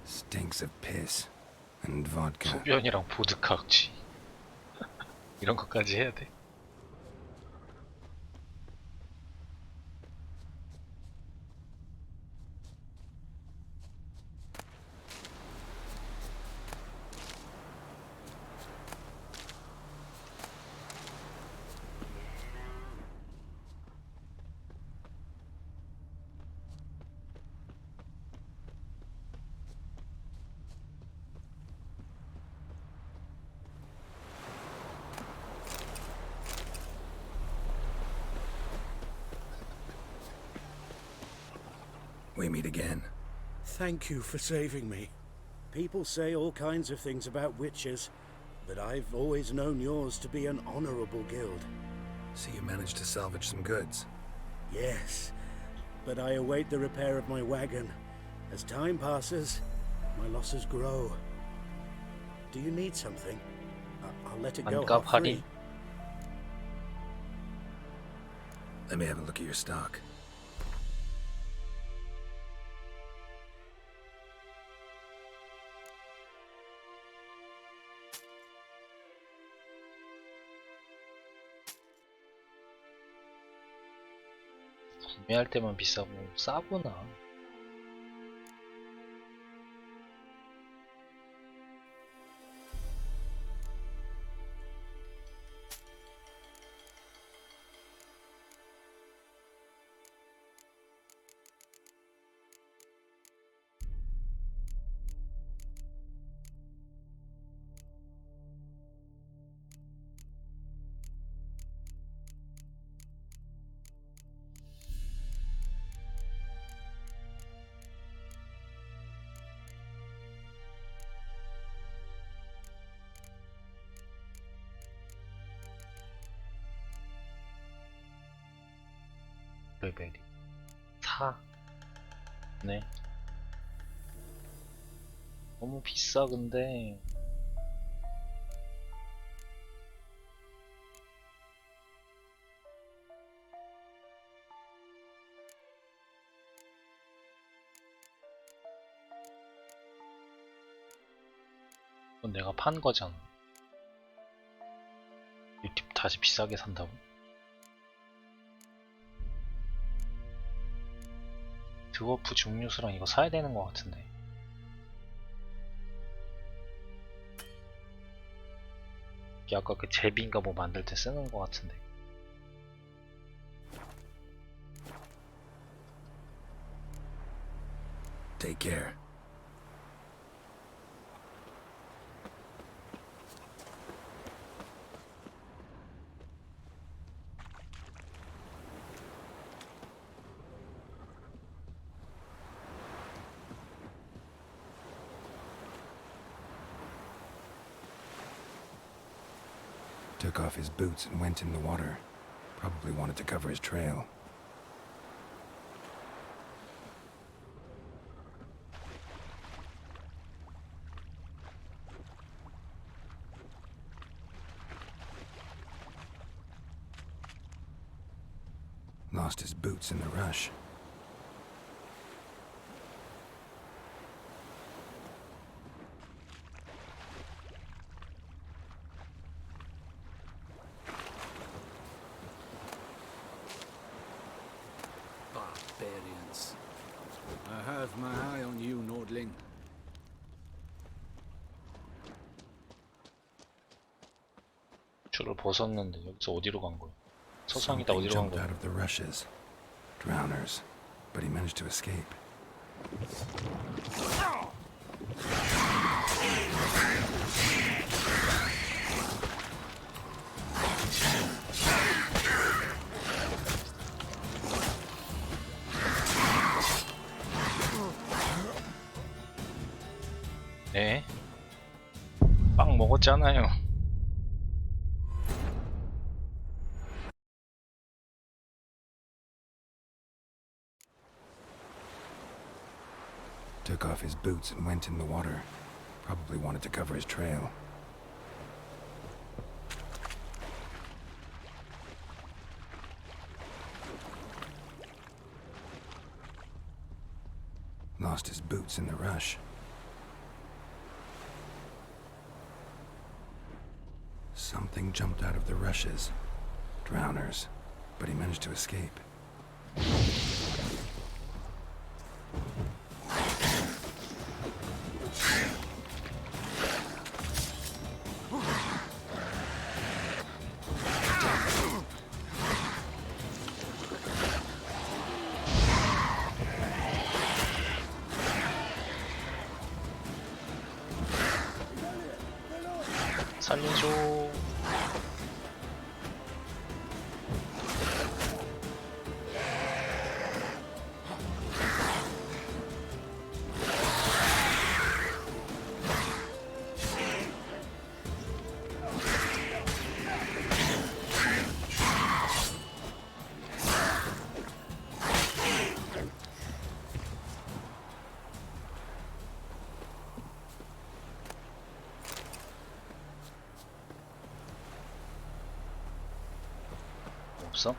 S3: Stinks of piss and vodka.
S12: 소변이랑 보드카 악취. 이런 것까지 해야 돼?
S3: We meet again.
S16: Thank you for saving me. People say all kinds of things about witches, but I've always known yours to be an honorable guild.
S3: So you managed to salvage some goods?
S16: Yes, but I await the repair of my wagon. As time passes, my losses grow. Do you need something? I'll let it go
S12: 반값
S16: free.
S12: 할인.
S3: Let me have a look at your stock.
S12: 구매할 때만 비싸고 싸구나. 레벨이 4. 네. 너무 비싸 근데. 이건 내가 판 거잖아. 유튜브 다시 비싸게 산다고? 드워프 중류수랑 이거 사야 되는 것 같은데. 이게 아까 그 제비인가 뭐 만들 때 쓰는 것 같은데.
S3: Take care. Took off his boots and went in the water. Probably wanted to cover his trail. Lost his boots in the rush.
S10: Barbarians. I have my eye on you, Nordling.
S5: 줄을 벗었는데 여기서 어디로 간 거야? 서상이다
S3: Something
S5: 어디로 간
S3: jumped
S5: 거야?
S3: out of the rushes. Drowners. But he managed to escape.
S5: 네. 빵 먹었잖아요.
S3: Took off his boots and went in the water. Probably wanted to cover his trail. Lost his boots in the rush. Something jumped out of the rushes. Drowners. But he managed to escape.
S5: 살려줘. 없어?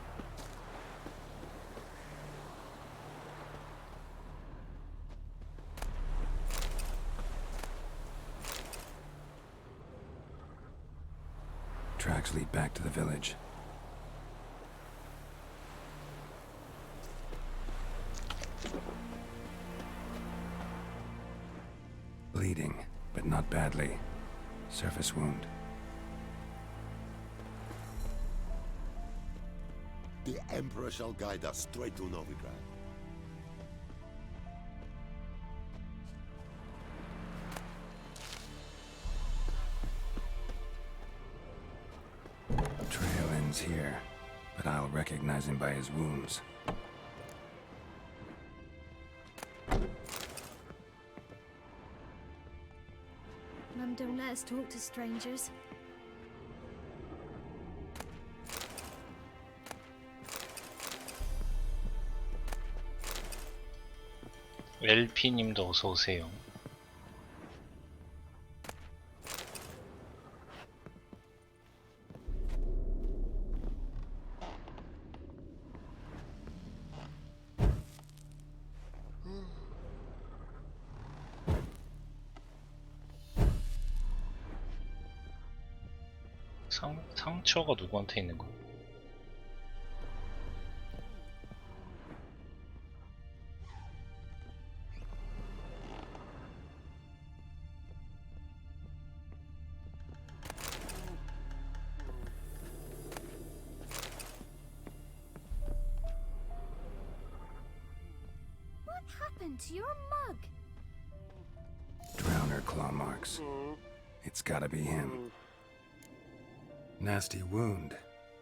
S3: Tracks lead back to the village. Bleeding, but not badly. Surface wound.
S17: The Emperor shall guide us straight to Novigrad.
S3: Trail ends here, but I'll recognize him by his wounds.
S8: Mum, don't let us talk to strangers.
S5: LP님도 어서 오세요. 상처가 누구한테 있는 거야?
S8: What happened to your mug?
S3: Drowner claw marks. It's gotta be him. Nasty wound.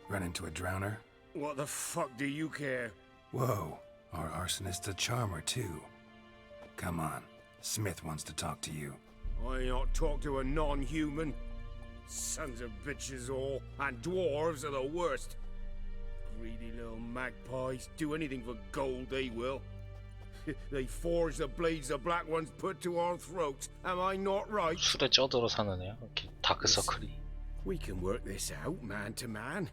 S3: Run into a drowner?
S10: What the fuck do you care?
S3: Whoa, our arsonist's a charmer too. Come on, Smith wants to talk to you.
S10: I ain't not talk to a non-human. Sons of bitches all, and dwarves are the worst. Greedy little magpies, do anything for gold they will. They forge the blades the black ones put to our throats. Am I not right?
S5: 술에 쪄들어 사는 애야? 이렇게 다크서클이.
S10: We can work this out, man to man.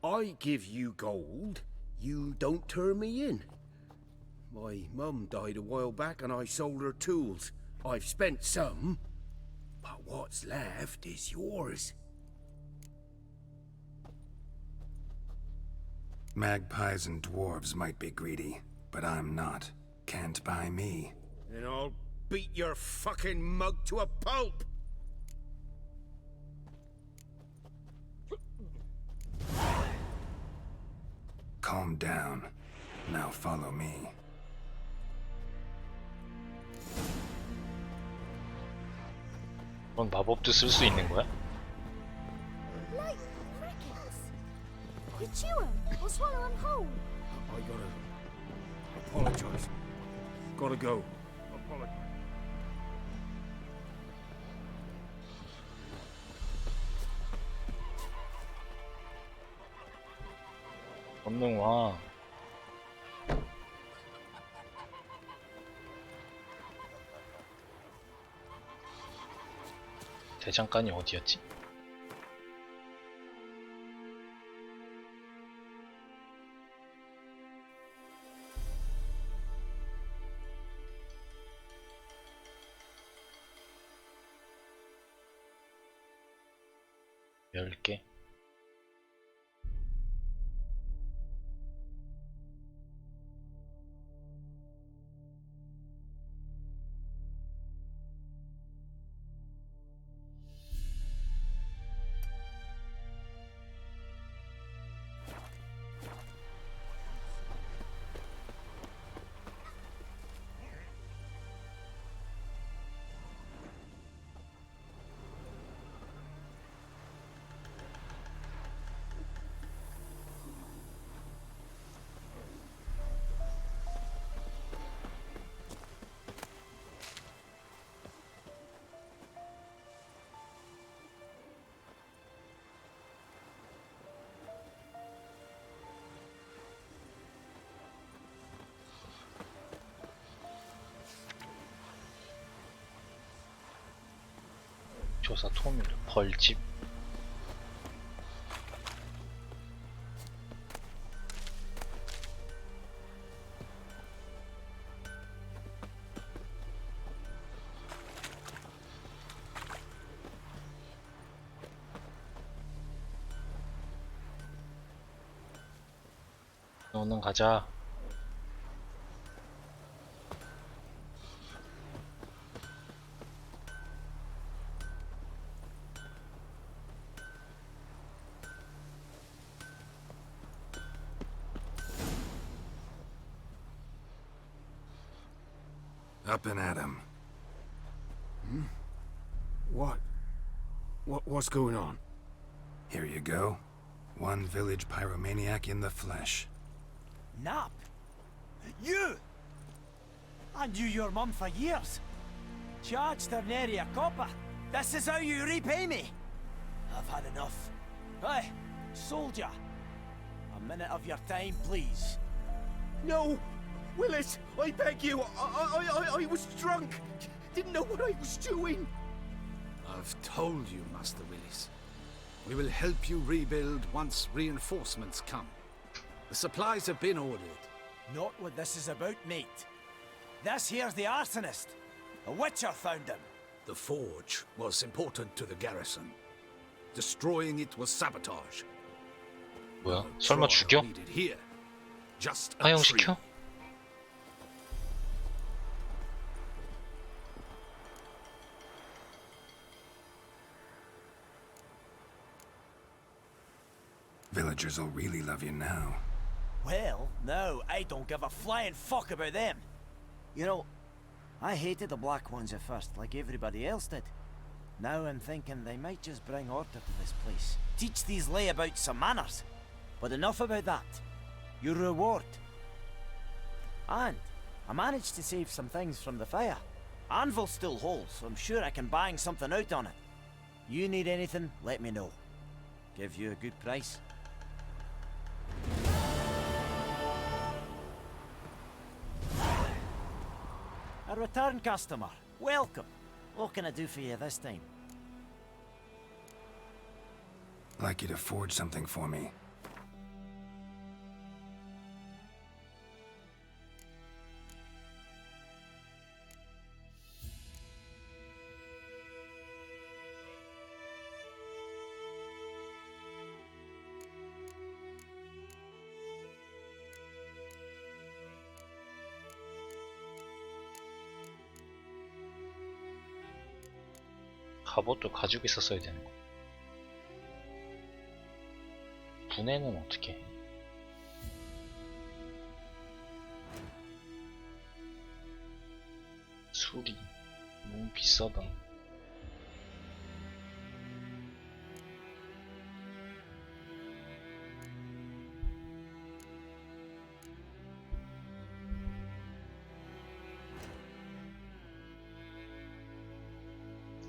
S10: I give you gold, you don't turn me in. My mum died a while back and I sold her tools. I've spent some, but what's left is yours.
S3: Magpies and dwarves might be greedy, but I'm not. Can't buy me.
S10: Then I'll beat your fucking mug to a pulp!
S3: calm down. Now follow me.
S5: 그런 마법도 쓸 수 있는 거야?
S8: Like crickets. You chew 'em or swallow 'em whole.
S10: I gotta apologize. Gotta go. Apologize.
S5: 권능 와. 대장간이 어디였지? 열 개. 조사 토밀 벌집. 너는 가자.
S3: Up and at him.
S10: What's going on?
S3: Here you go. One village pyromaniac in the flesh.
S15: Nap? You? I knew your mum for years. Charged her nary a copper. This is how you repay me. I've had enough. Hey, soldier. A minute of your time, please.
S18: No! Willis, I beg you. I was drunk. Didn't know what I was doing.
S19: I've told you, Master Willis. We will help you rebuild once reinforcements come. The supplies have been ordered.
S15: Not what this is about, mate. This here's the arsonist. A witcher found him.
S19: The forge was important to the garrison. Destroying it was sabotage.
S5: 뭐야? 설마 죽여?
S19: Here. Just a
S5: 화형시켜?
S3: Villagers will really love you now.
S15: Well, no, I don't give a flying fuck about them. You know, I hated the Black Ones at first, like everybody else did. Now I'm thinking they might just bring order to this place. Teach these layabouts some manners. But enough about that. Your reward. And I managed to save some things from the fire. Anvil's still whole, so I'm sure I can bang something out on it. You need anything, let me know. Give you a good price. A return customer. Welcome. What can I do for you this time?
S3: I'd like you to forge something for me.
S5: 갑옷도 가지고 있었어야 되는 거. 분해는 어떻게 해? 풀이 너무 비싸다.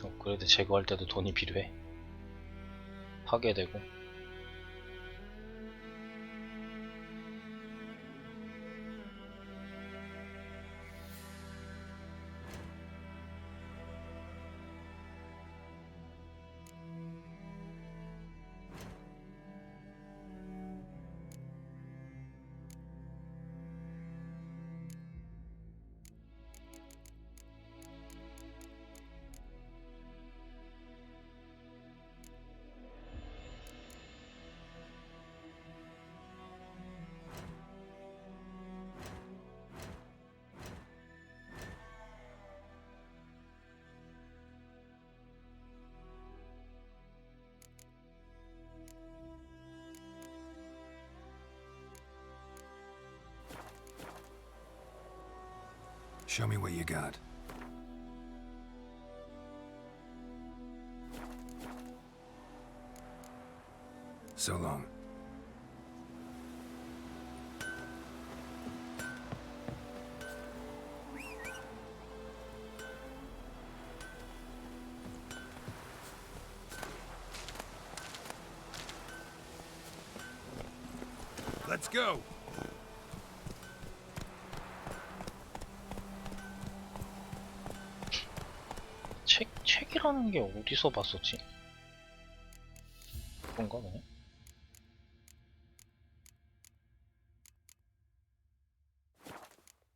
S5: 업그레이드 제거할 때도 돈이 필요해. 파괴되고.
S3: Show me what you got. So long.
S17: Let's go.
S5: 책이라는 게 어디서 봤었지? 그런가 보네.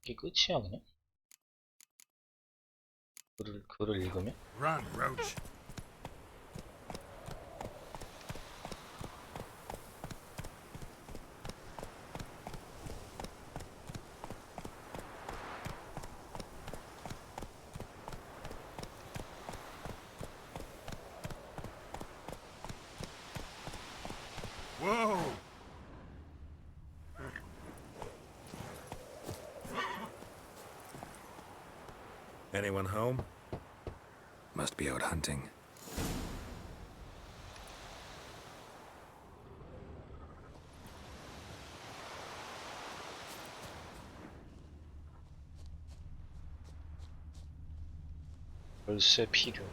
S5: 이게 끝이야 그냥? 글을 읽으면?
S17: Run, Roach. Whoa!
S3: Anyone home? Must be out hunting.
S5: 열쇠 필요.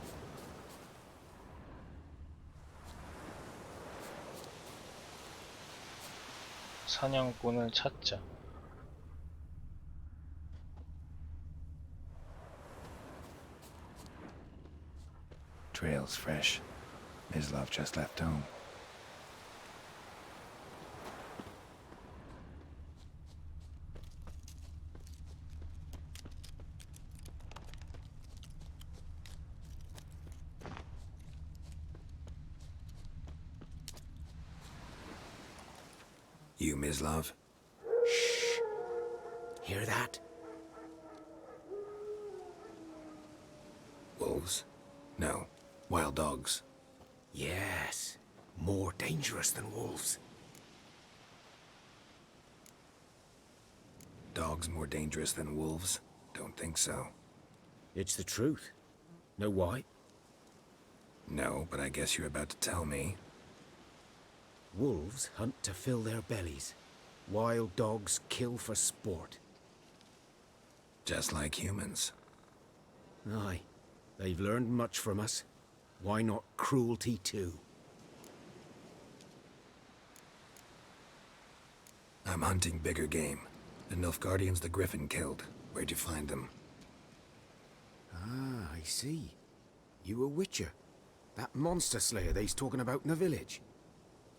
S5: 사냥꾼을 찾자.
S3: Trail's fresh. Mislav just left home. You, Mislav?
S16: Shh. Hear that?
S3: Wolves? No. Wild dogs.
S16: Yes. More dangerous than wolves.
S3: Dogs more dangerous than wolves? Don't think so.
S16: It's the truth. Know why?
S3: No, but I guess you're about to tell me.
S16: Wolves hunt to fill their bellies. Wild dogs kill for sport.
S3: Just like humans.
S16: Aye. They've learned much from us. Why not cruelty too?
S3: I'm hunting bigger game. The Nilfgaardians the Griffin killed. Where'd you find them?
S16: Ah, I see. You a witcher. That monster slayer they's talking about in the village.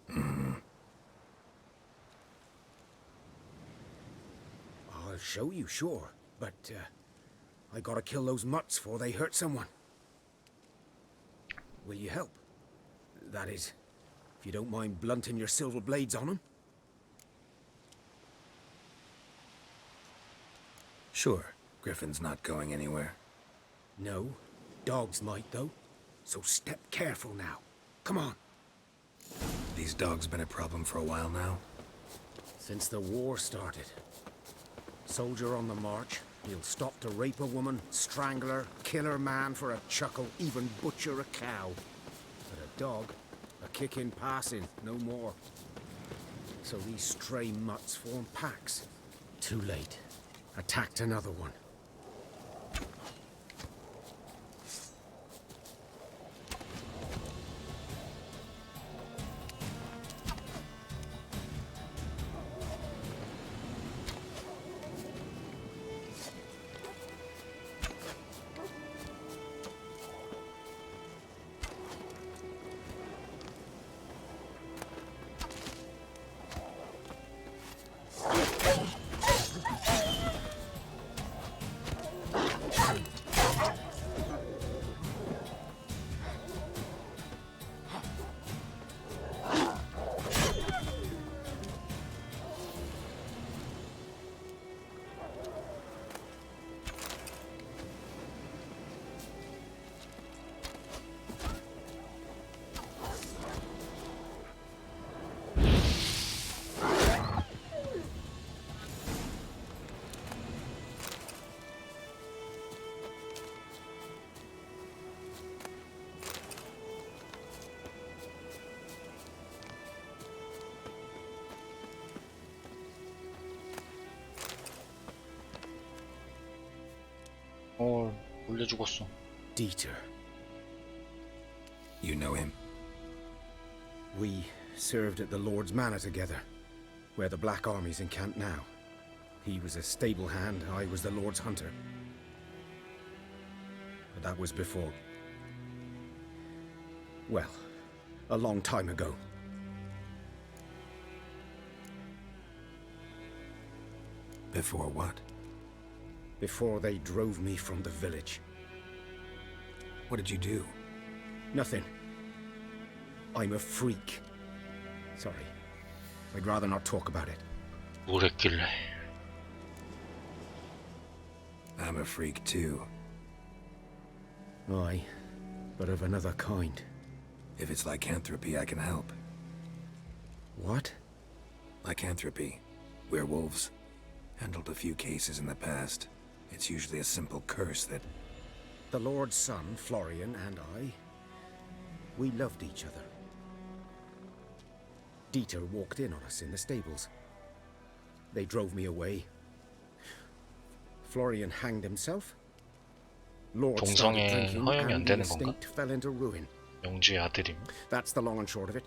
S3: Mm-hmm.
S16: I'll show you, sure. But, I gotta kill those mutts before they hurt someone. Will you help? That is, if you don't mind blunting your silver blades on them.
S3: Sure. Griffin's not going anywhere.
S16: No. Dogs might, though. So step careful now. Come on.
S3: These dogs been a problem for a while now?
S16: Since the war started. Soldier on the march,
S10: He'll stop to rape a woman, strangle her, kill her man for a chuckle, even butcher a cow. But a dog, a kick in passing, no more. So these stray mutts form packs. Too late. Attacked another one.
S5: 몰래 죽었어.
S10: Dieter.
S3: You know him?
S10: We served at the Lord's Manor together, where the Black Army's encamped now. He was a stable hand, I was the Lord's hunter. But that was before... well, a long time ago.
S3: Before what?
S10: Before they drove me from the village.
S3: What did you do?
S10: Nothing. I'm a freak. Sorry. I'd rather not talk about it.
S5: 뭘 했길래?
S3: I'm a freak too.
S10: Aye, but of another kind.
S3: If it's lycanthropy, I can help.
S10: What?
S3: Lycanthropy. Werewolves. Handled a few cases in the past. It's usually a simple curse that...
S10: The Lord's son, Florian, and I, we loved each other. Dieter walked in on us in the stables. They drove me away. Florian hanged himself. Lord started
S5: 동성애
S10: drinking
S5: 허용이 안
S10: and the
S5: 되는 건가?
S10: estate fell into ruin.
S5: 영주의 아들임.
S10: That's the long and short of it.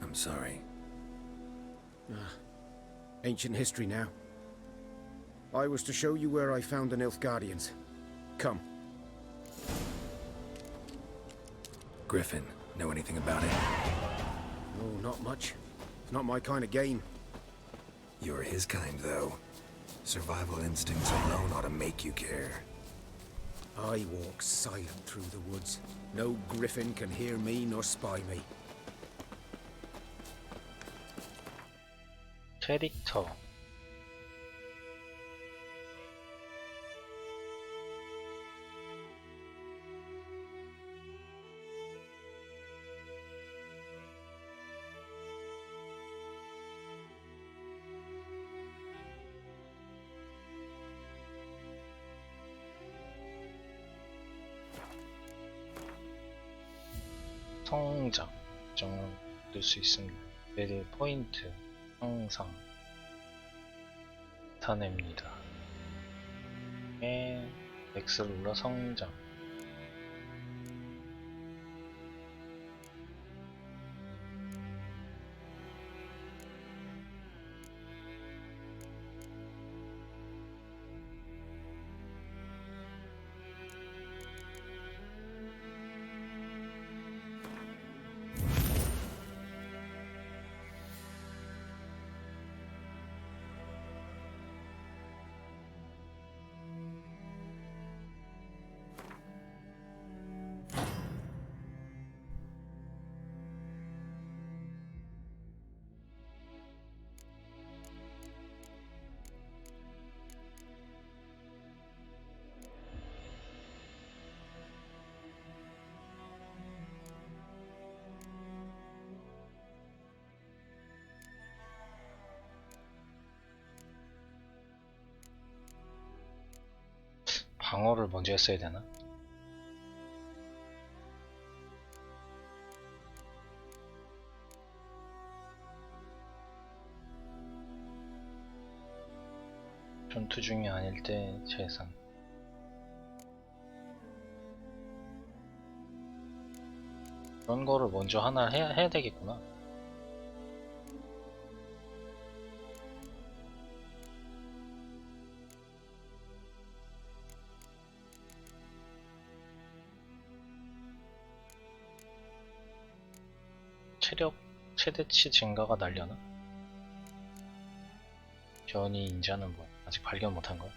S3: I'm sorry.
S10: Ancient history now. I was to show you where I found the Nilfgaardians. Come.
S3: Griffin, know anything about it?
S10: Oh, not much. It's not my kind of game.
S3: You're his kind, though. Survival instincts alone ought to make you care.
S10: I walk silent through the woods. No griffin can hear me nor spy me.
S5: 캐릭터. 성장 정을 넣을 수 있습니다. 매일 포인트 항상 타냅니다. X를 눌러 성장. 방어를 먼저 했어야 되나? 전투 중이 아닐 때 재산. 그런 거를 먼저 하나 해야 되겠구나. 체력 최대치 증가가 날려나? 변이 인자는 뭐 아직 발견 못한 거야?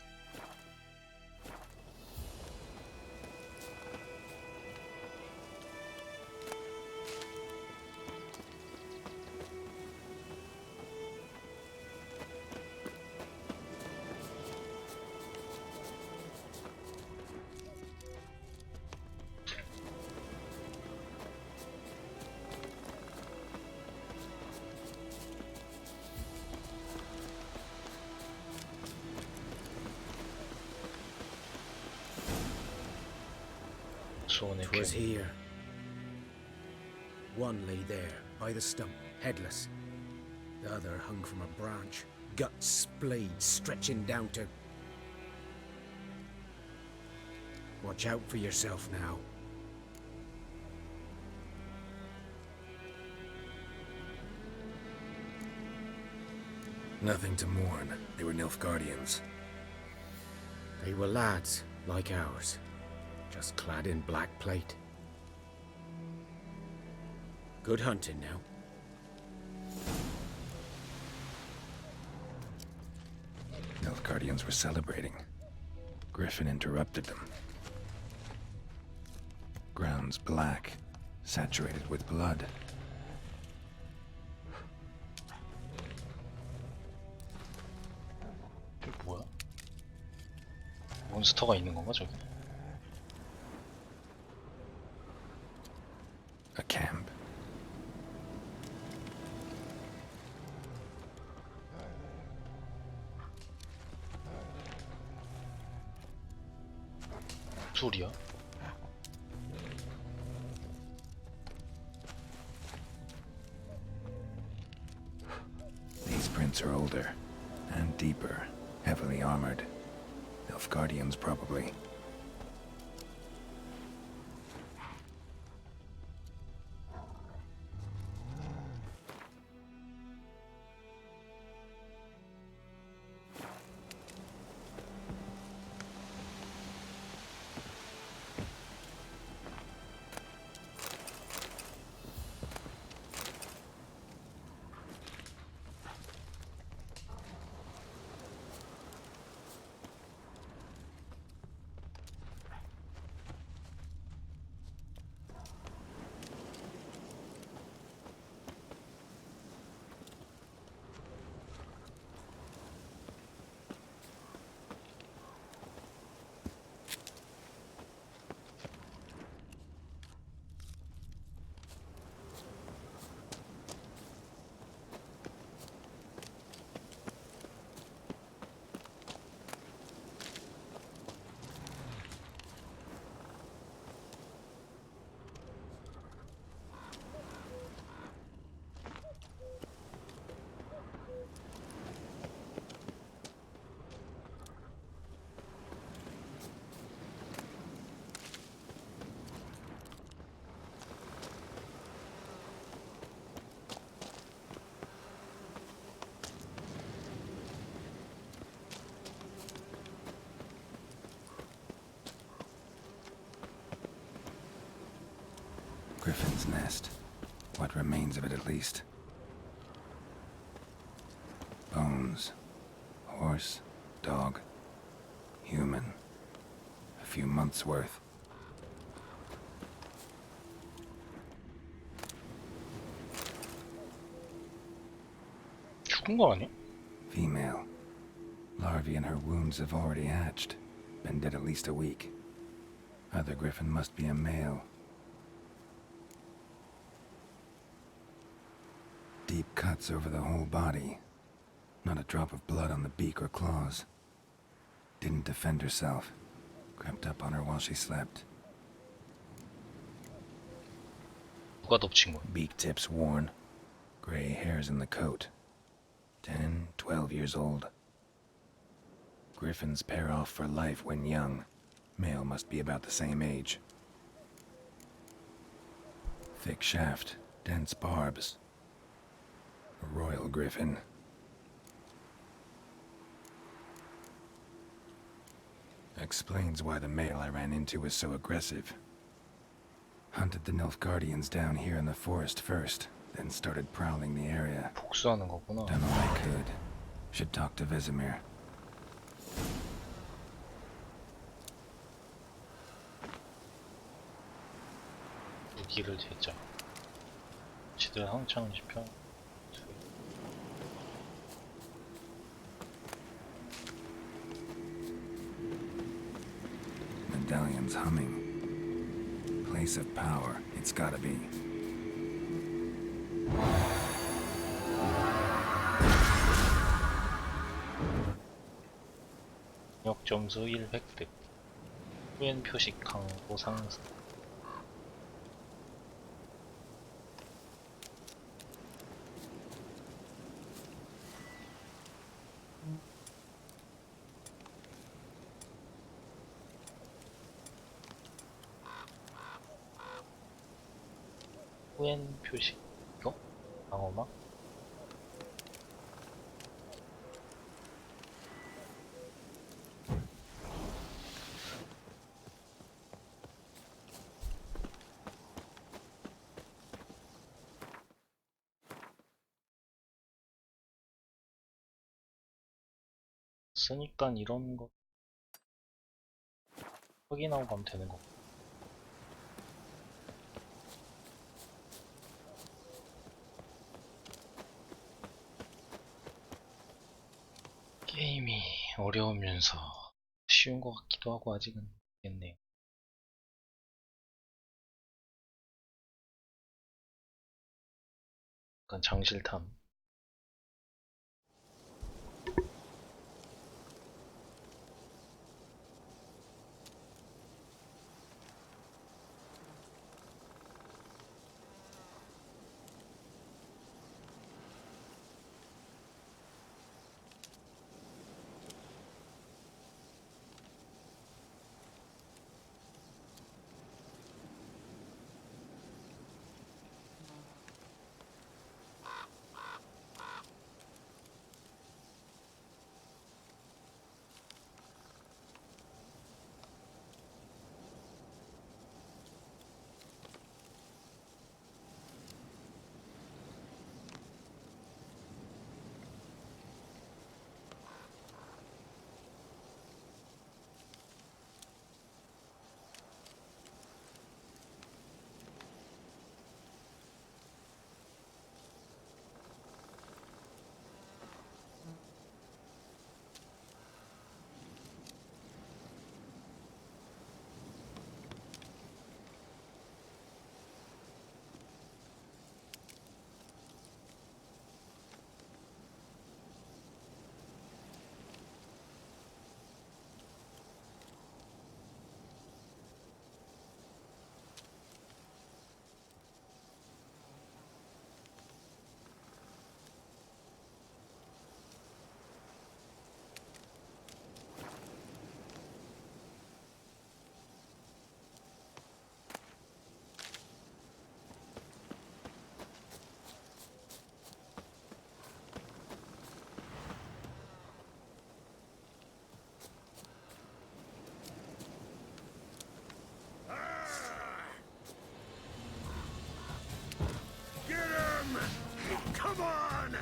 S10: Twas here. One lay there, by the stump, headless. The other hung from a branch, guts splayed, stretching down to... Watch out for yourself now.
S3: Nothing to mourn. They were Nilfgaardians.
S10: They were lads, like ours, just clad in black plate. Good hunting now.
S3: Nilfgaardians were celebrating. Griffin interrupted them. Ground's black, saturated with blood.
S5: 이게 뭐야? 몬스터가 있는 건가 저기?
S3: A camp.
S5: 둘이야?
S3: These prints are older and deeper, heavily armored. Nilfgaardians, probably. Griffin's nest. What remains of it, at least. Bones. Horse, dog, human. A few months' worth.
S5: 죽은 거 아니야?
S3: Female. Larvae in her wounds have already hatched. Been dead at least a week. Other griffin must be a male. Deep cuts over the whole body. Not a drop of blood on the beak or claws. Didn't defend herself. Crept up on her while she slept.
S5: 누가 덮친 거야?
S3: Beak tips worn. Gray hairs in the coat. 10, 12 years old. Griffins pair off for life when young. Male must be about the same age. Thick shaft, dense barbs. A royal griffin. Explains why the male I ran into was so aggressive. Hunted the Nilfgaardians down here in the forest first, then started prowling the area.
S5: 복수하는 거구나.
S3: Done all I could. Should talk to Vesemir.
S5: 무기를 제작. 지들 항창 지평.
S3: Medallion's humming. Place of power, it's gotta be.
S5: 점수 1 획득. 후엔 표식 강도 상승. 후엔 표식. 이거? 방어막? 쓰니까 이런 거 확인하고 가면 되는 거. 게임이 어려우면서 쉬운 것 같기도 하고 아직은 모르겠네요. 약간 장실탐.
S18: Come on!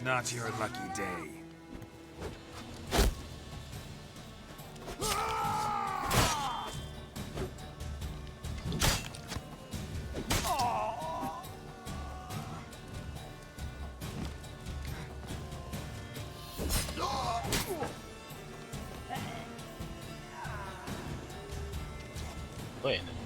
S19: Not your lucky day.
S5: 거야 얘는.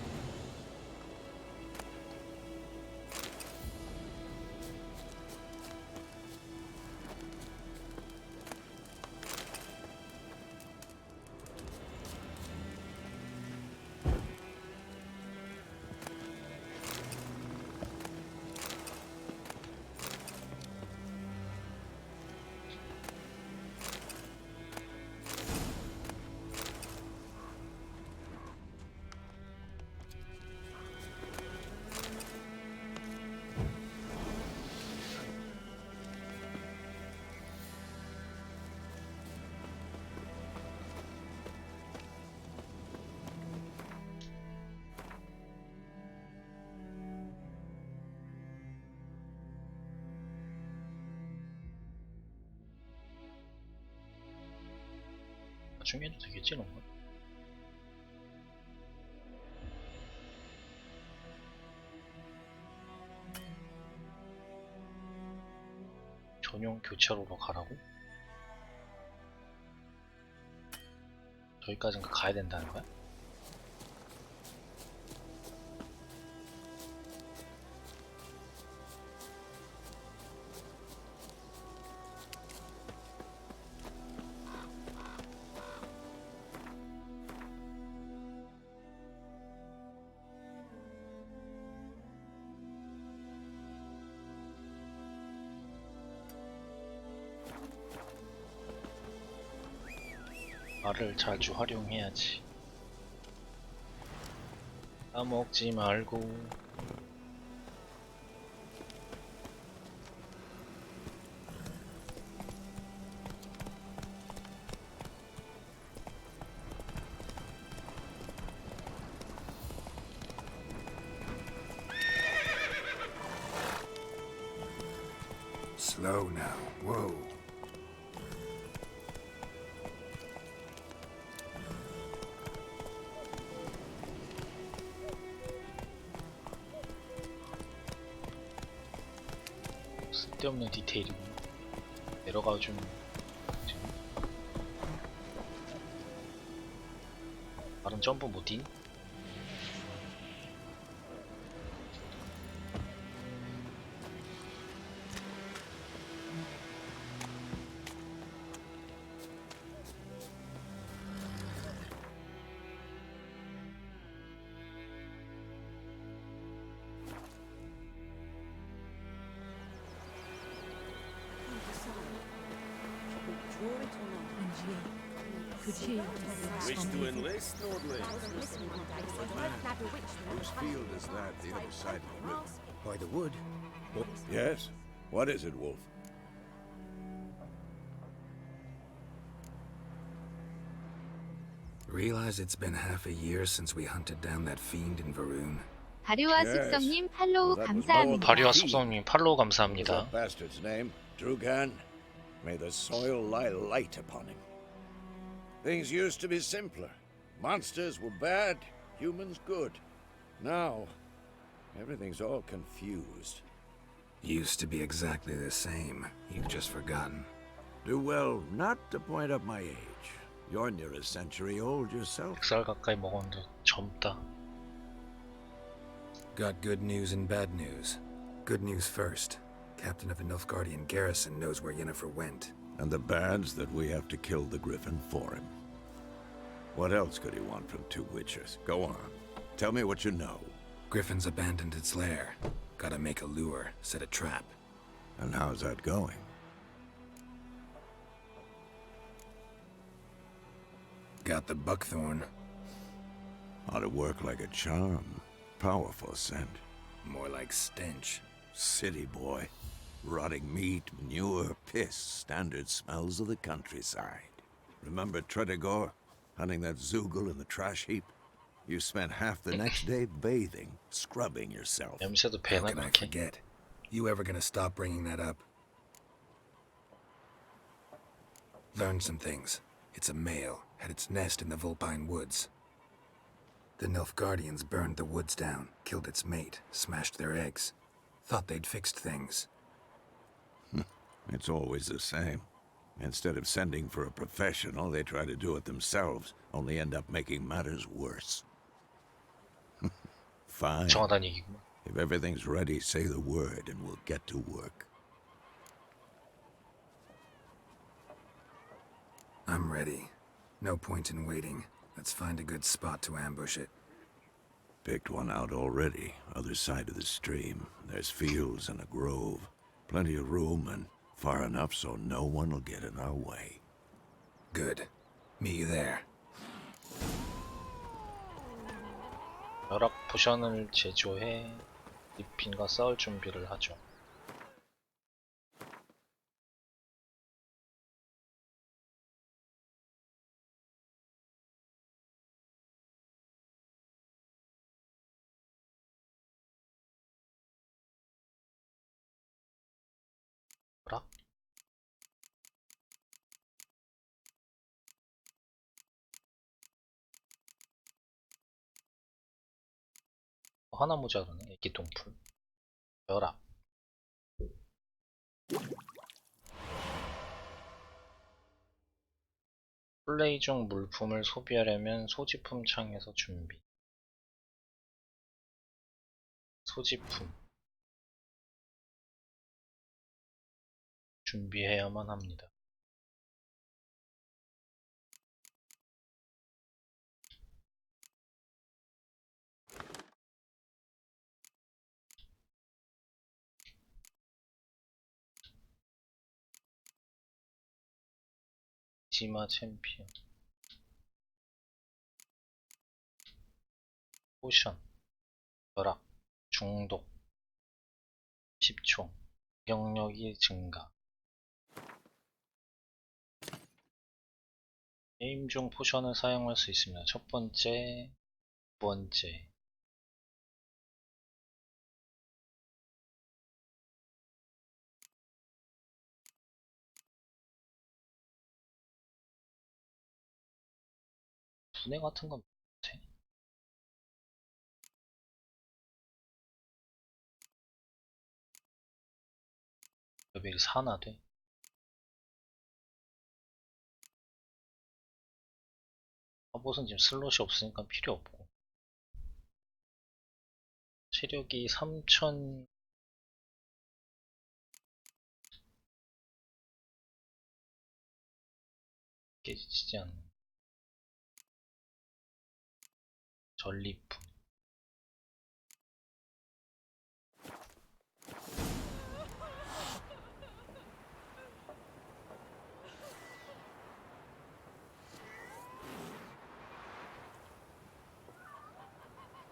S5: 나중에 해도 되겠지 이런 건. 전용 교차로로 가라고? 저기까지는 가야 된다는 거야? 말을 자주 활용해야지. 까먹지 말고.
S3: Slow now. Whoa.
S5: 쓸데없는 디테일이고 내려가 좀 다른 점프 못인?
S17: Wish to enlist, Nordling? Whose field is that, the other side of the river?
S16: By the wood.
S1: Yes? What is it, Wolf?
S3: Realize it's been half a year since we hunted down that fiend in Varun.
S8: 바리와 숙성님 팔로우 감사합니다.
S5: 바리와 숙성님 팔로우 감사합니다.
S1: That bastard's name, Drugan. May the soil lie light upon him. Things used to be simpler. Monsters were bad, humans good. Now, everything's all confused.
S3: Used to be exactly the same. You've just forgotten.
S20: Do well not to point up my age. You're near a century old yourself.
S5: 100살 가까이 먹었는데 젊다.
S3: Got good news and bad news. Good news first. Captain of the Nilfgaardian garrison knows where Yennefer went.
S20: And the bad's that we have to kill the Griffin for him. What else could he want from two witchers? Go on. Tell me what you know.
S3: Griffin's abandoned its lair. Gotta make a lure, set a trap.
S20: And how's that going?
S3: Got the buckthorn.
S20: Ought to work like a charm. Powerful scent.
S3: More like stench.
S20: City boy. Rotting meat, manure, piss. Standard smells of the countryside. Remember Tredegor? Hunting that Zoogle in the trash heap? You spent half the next day bathing, scrubbing yourself.
S5: 냄새도
S3: How
S5: 배나
S3: can I forget? You ever gonna stop bringing that up? Learned some things. It's a male, had its nest in the Vulpine Woods. The Nilfgaardians burned the woods down, killed its mate, smashed their eggs. Thought they'd fixed things.
S20: It's always the same. Instead of sending for a professional, they try to do it themselves, only end up making matters worse. Fine.
S5: 정하다는 얘기구만.
S20: If everything's ready, say the word and we'll get to work.
S3: I'm ready. No point in waiting. Let's find a good spot to ambush it.
S20: Picked one out already, other side of the stream. There's fields and a grove. Plenty of room and far enough so no one will get in our way.
S3: Good. Meet you there.
S5: 혈압 포션을 제조해 리핀과 싸울 준비를 하죠. 혈압? 하나 모자라네. 애기 동풀. 혈압. 플레이 중 물품을 소비하려면 소지품 창에서 준비. 소지품. 준비해야만 합니다. 지마 챔피언. 포션. 혈압. 중독. 10초. 경력이 증가. 게임 중 포션을 사용할 수 있습니다. 첫 번째, 두 번째. 분해 같은 건 못해. 레벨이 4나 돼. 갑옷은 지금 슬롯이 없으니까 필요 없고. 체력이 3000. 깨지지 않는 전리품.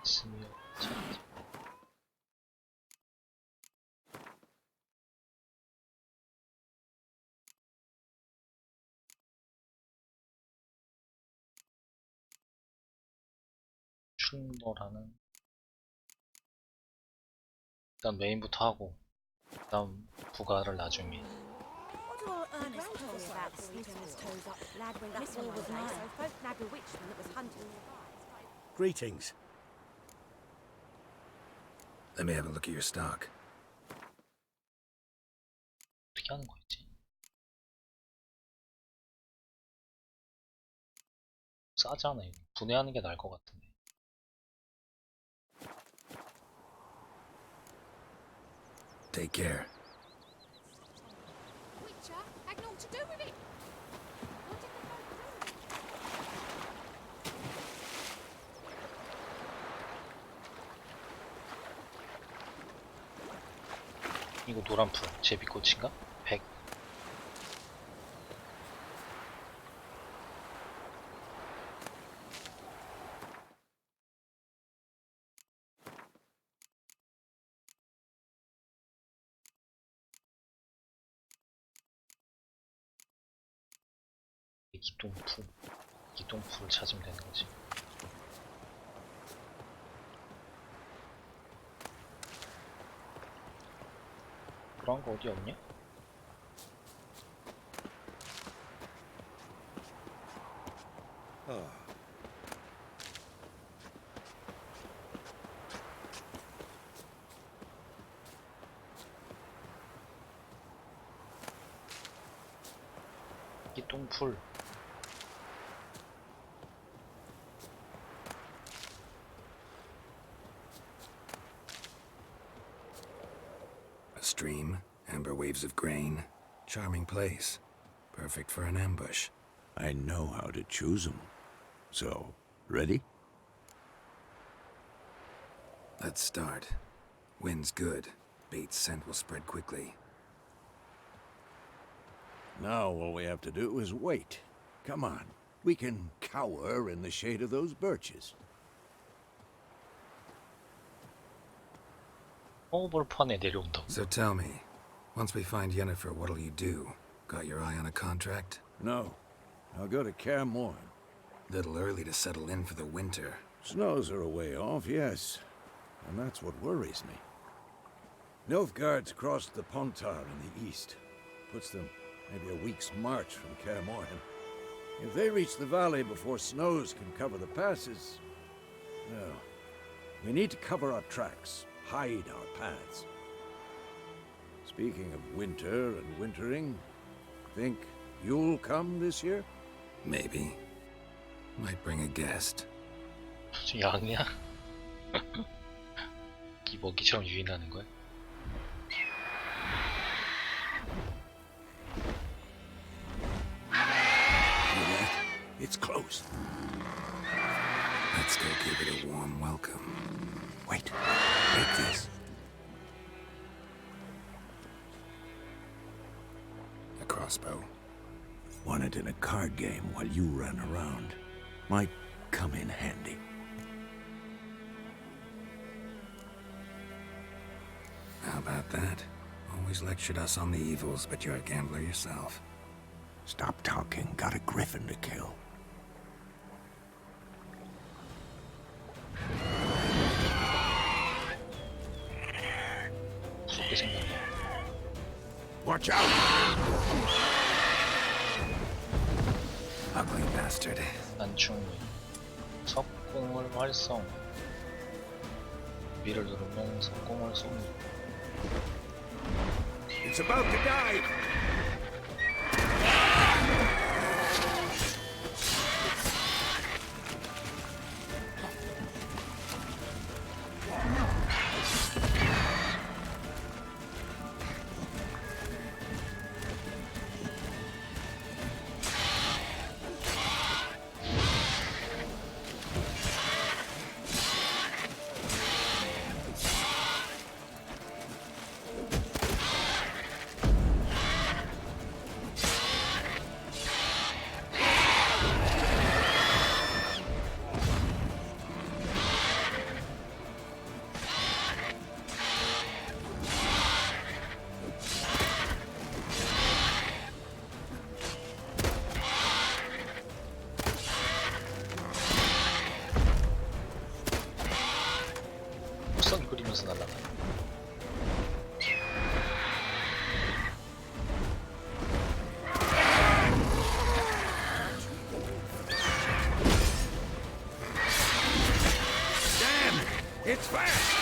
S5: 스미어 차트. 출몰하는. 일단 메인부터 하고 그다음 부가를 나중에.
S8: What do all Ernest told me about the slipping his toes up? Lad went missing one day, so folk nabbed a witchman that was hunting nearby.
S16: Greetings.
S3: Let me have a look at your stock.
S5: 어떻게 하는 거였지? 싸잖아 이거. 분해하는 게 나을 것 같은데.
S3: Take care.
S8: Witcher had naught to do with it. What did the folk do?
S5: 이거 노란풀 제비꽃인가? 100. 기동풀을 찾으면 되는 거지. 그런 거 어디 없냐? 기동풀.
S3: waves of grain. Charming place. Perfect for an ambush.
S20: I know how to choose them. So, ready?
S3: Let's start. Wind's good. Bait's scent will spread quickly.
S20: Now all we have to do is wait. Come on. We can cower in the shade of those birches.
S5: 호불판에 내려온다고.
S3: So tell me, once we find Yennefer, what'll you do? Got your eye on a contract?
S20: No. I'll go to Kaer Morhen.
S3: Little early to settle in for the winter.
S20: Snows are a way off, yes. And that's what worries me. Nilfgaard's crossed the Pontar in the east. Puts them maybe a week's march from Kaer Morhen. If they reach the valley before snows can cover the passes, well, we need to cover our tracks, hide our paths. Speaking of winter and wintering, think you'll come this year?
S3: Maybe. Might bring a guest.
S5: 양이야? 먹이처럼 유인하는 거야?
S20: It's closed.
S3: Let's go give it a warm welcome.
S20: Wait. Take this.
S3: A crossbow.
S20: Won it in a card game while you ran around. Might come in handy.
S3: How about that? Always lectured us on the evils, but you're a gambler yourself.
S20: Stop talking. Got a griffin to kill. Watch out!
S3: Ugly bastard.
S5: 난충 석궁을 활성. B를 누르면 석궁을 쏩니다.
S20: It's about to die!
S5: 선 그리면서 날아가.
S20: Damn! It's fast!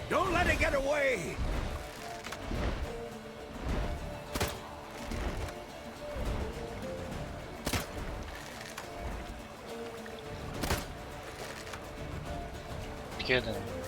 S20: Don't let it get away!
S5: 어떻게 해야 되는 거야?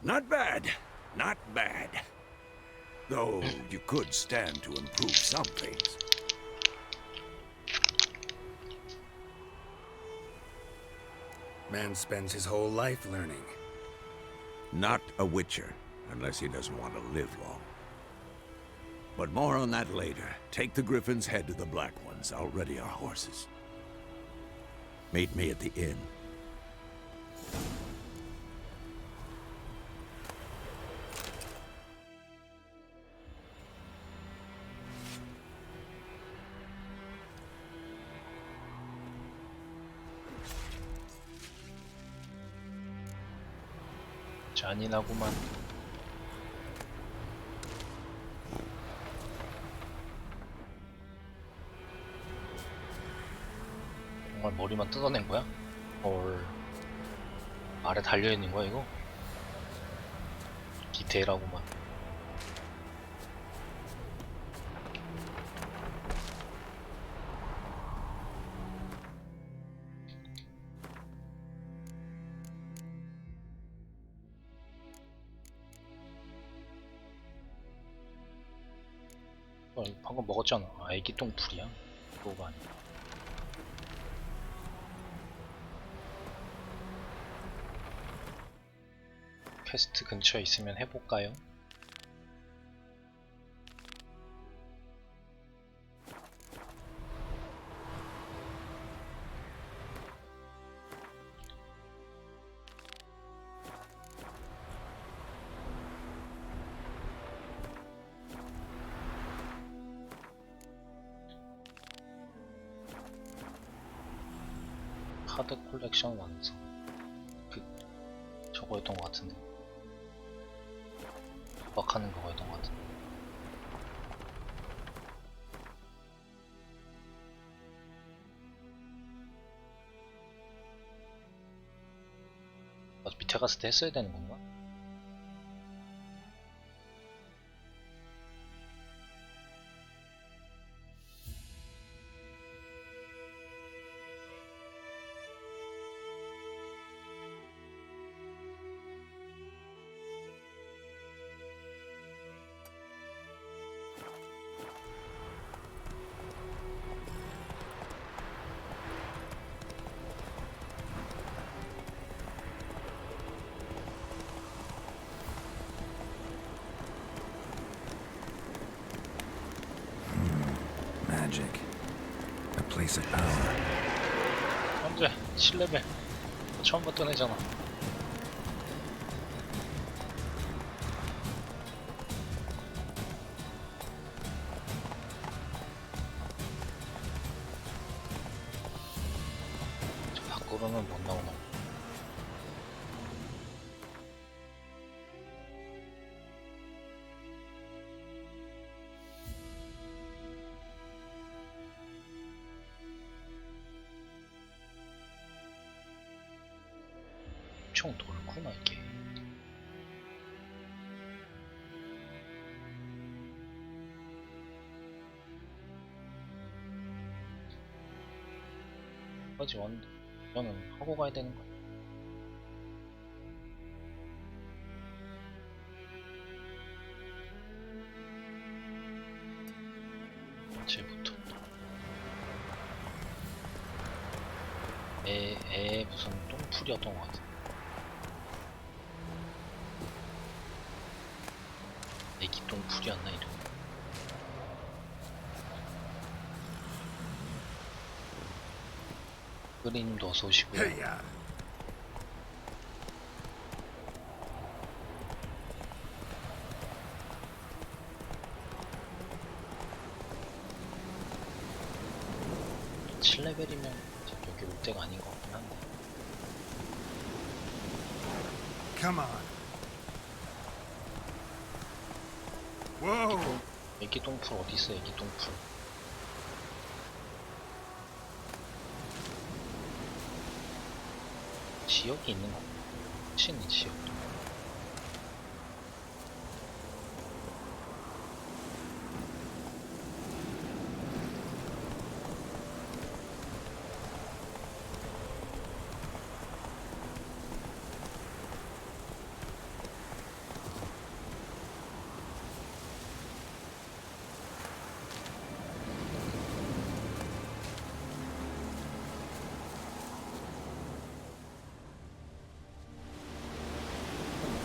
S20: Not bad. Not bad. Though you could stand to improve some things.
S3: Man spends his whole life learning.
S20: Not a Witcher, unless he doesn't want to live long. But more on that later. Take the Griffin's head to the Black Ones. I'll ready our horses. Meet me at the inn.
S5: 잔인하구만. 정말 머리만 뜯어낸 거야? 헐. 아래 달려있는 거야 이거? 디테일하구만. 방금 먹었잖아. 아, 애기 똥풀이야? 그거가 아니야. 퀘스트 근처에 있으면 해볼까요? 카드 콜렉션 완성. 저거였던 것 같은데. 도박하는 거였던 것 같은데. 맞아, 밑에 갔을 때 했어야 되는 건가?
S3: Magic. A place of power.
S5: 안돼, 7레벨. 처음 봤던 애잖아. 저 밖으로는 못 나오나? 엄청 넓구나 이게. 까지 왔는데 이거는 하고 가야 되는 거야. 쟤부터 애 무슨 똥풀이었던 것 같아. 애기 똥풀이었나 이름. 끓이님도 어서 오시고요. 칠 레벨이면 여기 올 때가 아닌 것 같긴 한데.
S19: Come on. Whoa.
S5: 애기 똥풀 어디 있어? 애기 똥풀. 지역이 있는 거. 친이 지역.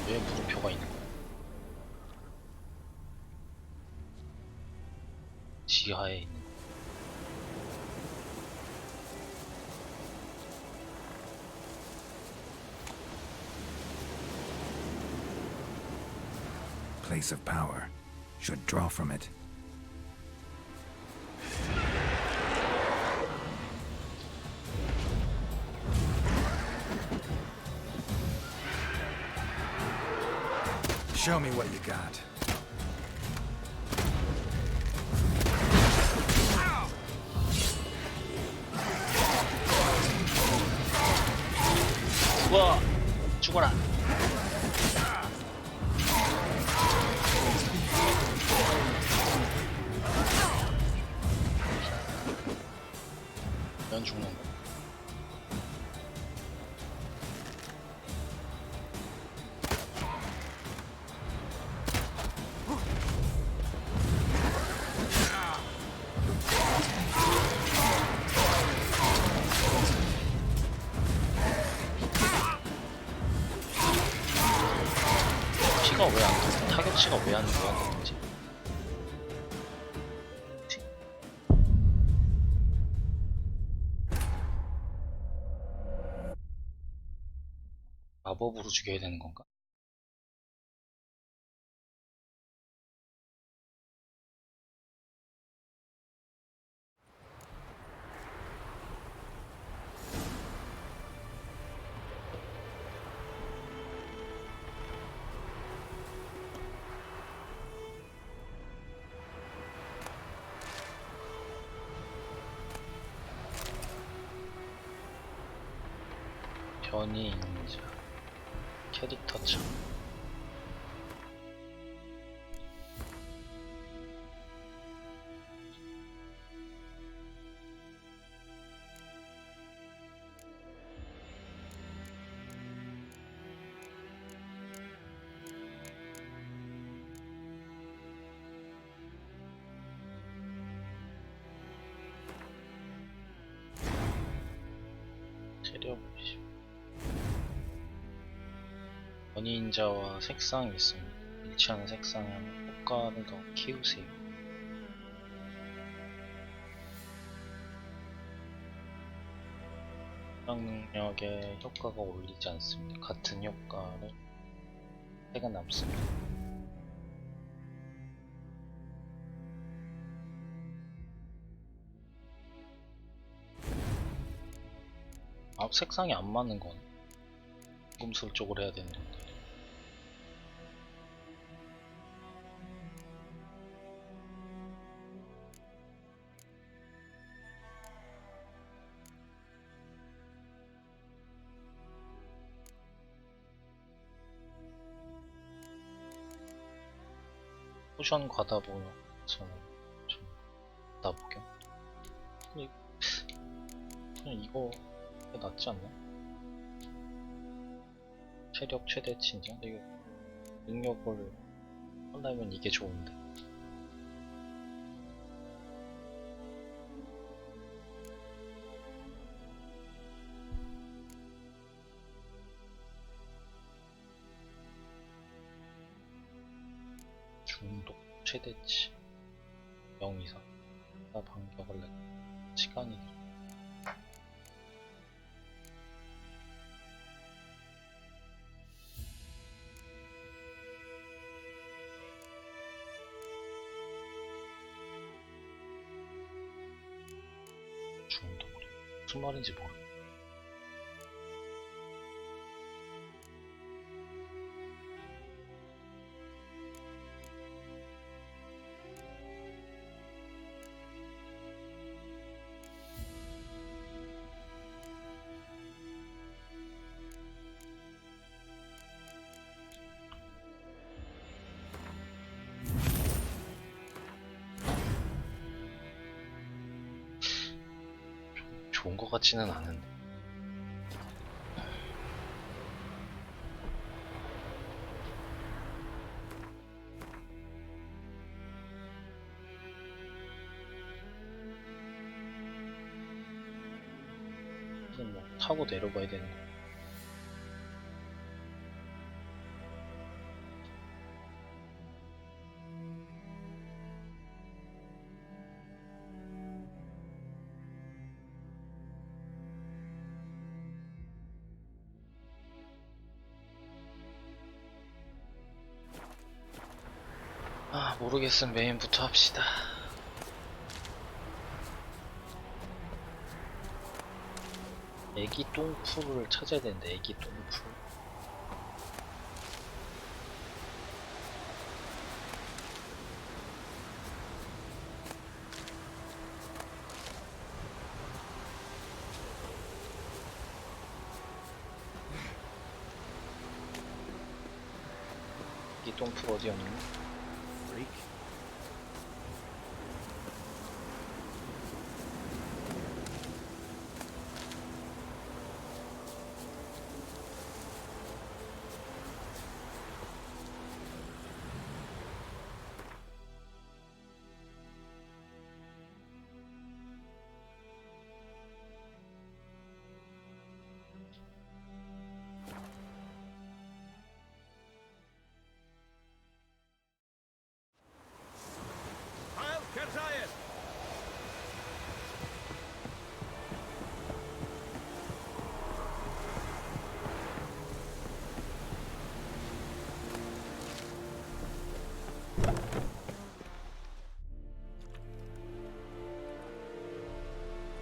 S5: 왜 물음표가 있는 거야? 지하에 있는 거.
S3: Place of power. Should draw from it. Show me what you got.
S5: 죽어! 죽어라! 면 죽는 거. 피가 왜 안 돼? 타격치가 왜 안 되는지. 마법으로 죽여야 되는 건가? 변이 인자 캐릭터 참. 체력 50. 연인자와 색상이 있습니다. 일치하는 색상을 하면 효과를 더 키우세요. 해당 능력의 효과가 올리지 않습니다. 같은 효과를 색은 남습니다. 색상이 안 맞는 건 금술적으로 해야 되는 건데. 포션 과다보여. 좀 과다복용. 그냥 이거 낫지 않나? 체력 최대 진정? 근데 이거 능력을 한다면 이게 좋은데. 중독 최대치 0 이상 나 반격을 내 시간이 중독 무슨 말인지 모르겠어. 좋은 것 같지는 않은데. 이건 뭐 타고 내려가야 되는 거. 아, 모르겠으면 메인부터 합시다. 애기 똥풀을 찾아야 되는데, 애기 똥풀. 애기 똥풀 어디였니?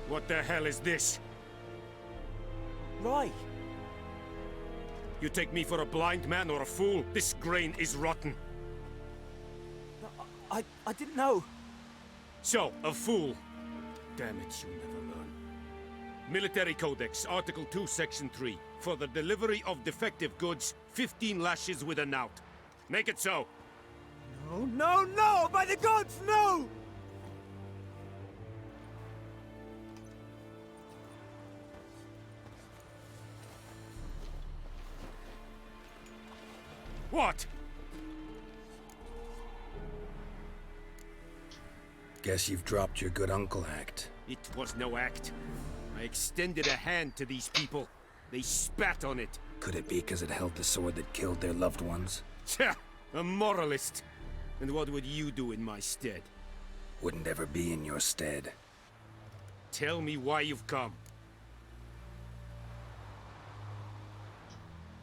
S10: What the hell is this?
S11: Right.
S10: You take me for a blind man or a fool? This grain is rotten.
S11: I didn't know.
S10: So, a fool. Damn it, you never learn. Military Codex, Article 2, Section 3. For the delivery of defective goods, 15 lashes with a knout. Make it so.
S11: No, no, no! By the gods, no!
S10: What?
S3: Guess you've dropped your good uncle act.
S10: It was no act. I extended a hand to these people. They spat on it.
S3: Could it be because it held the sword that killed their loved ones?
S10: Tja, a moralist. And what would you do in my stead?
S3: Wouldn't ever be in your stead.
S10: Tell me why you've come.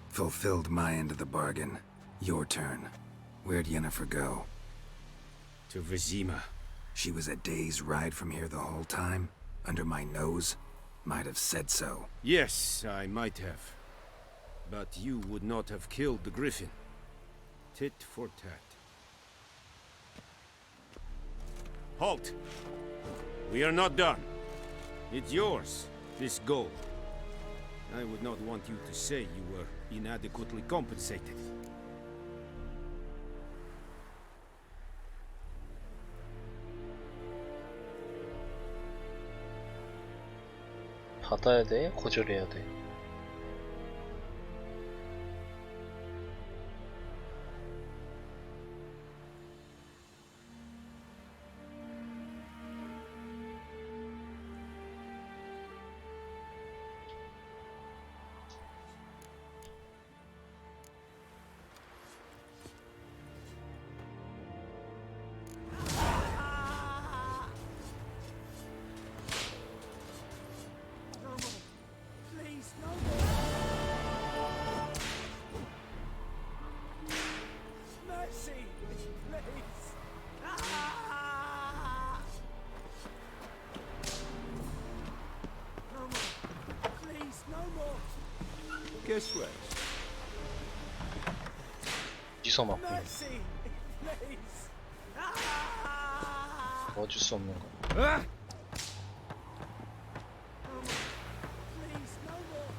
S3: Fulfilled my end of the bargain. Your turn. Where'd Yennefer go?
S10: To Vizima.
S3: She was a day's ride from here the whole time? Under my nose? Might have said so.
S10: Yes, I might have. But you would not have killed the Griffin. Tit for tat. Halt! We are not done. It's yours, this gold. I would not want you to say you were inadequately compensated.
S5: 받아야 돼? 거절해야 돼?
S14: Please, no more. Mercy, please. No more. Please, no more.
S20: Guess what?
S5: 어디서 맞고
S14: Mercy, please.
S5: 도와줄 수 없는 거.
S14: Please, no more.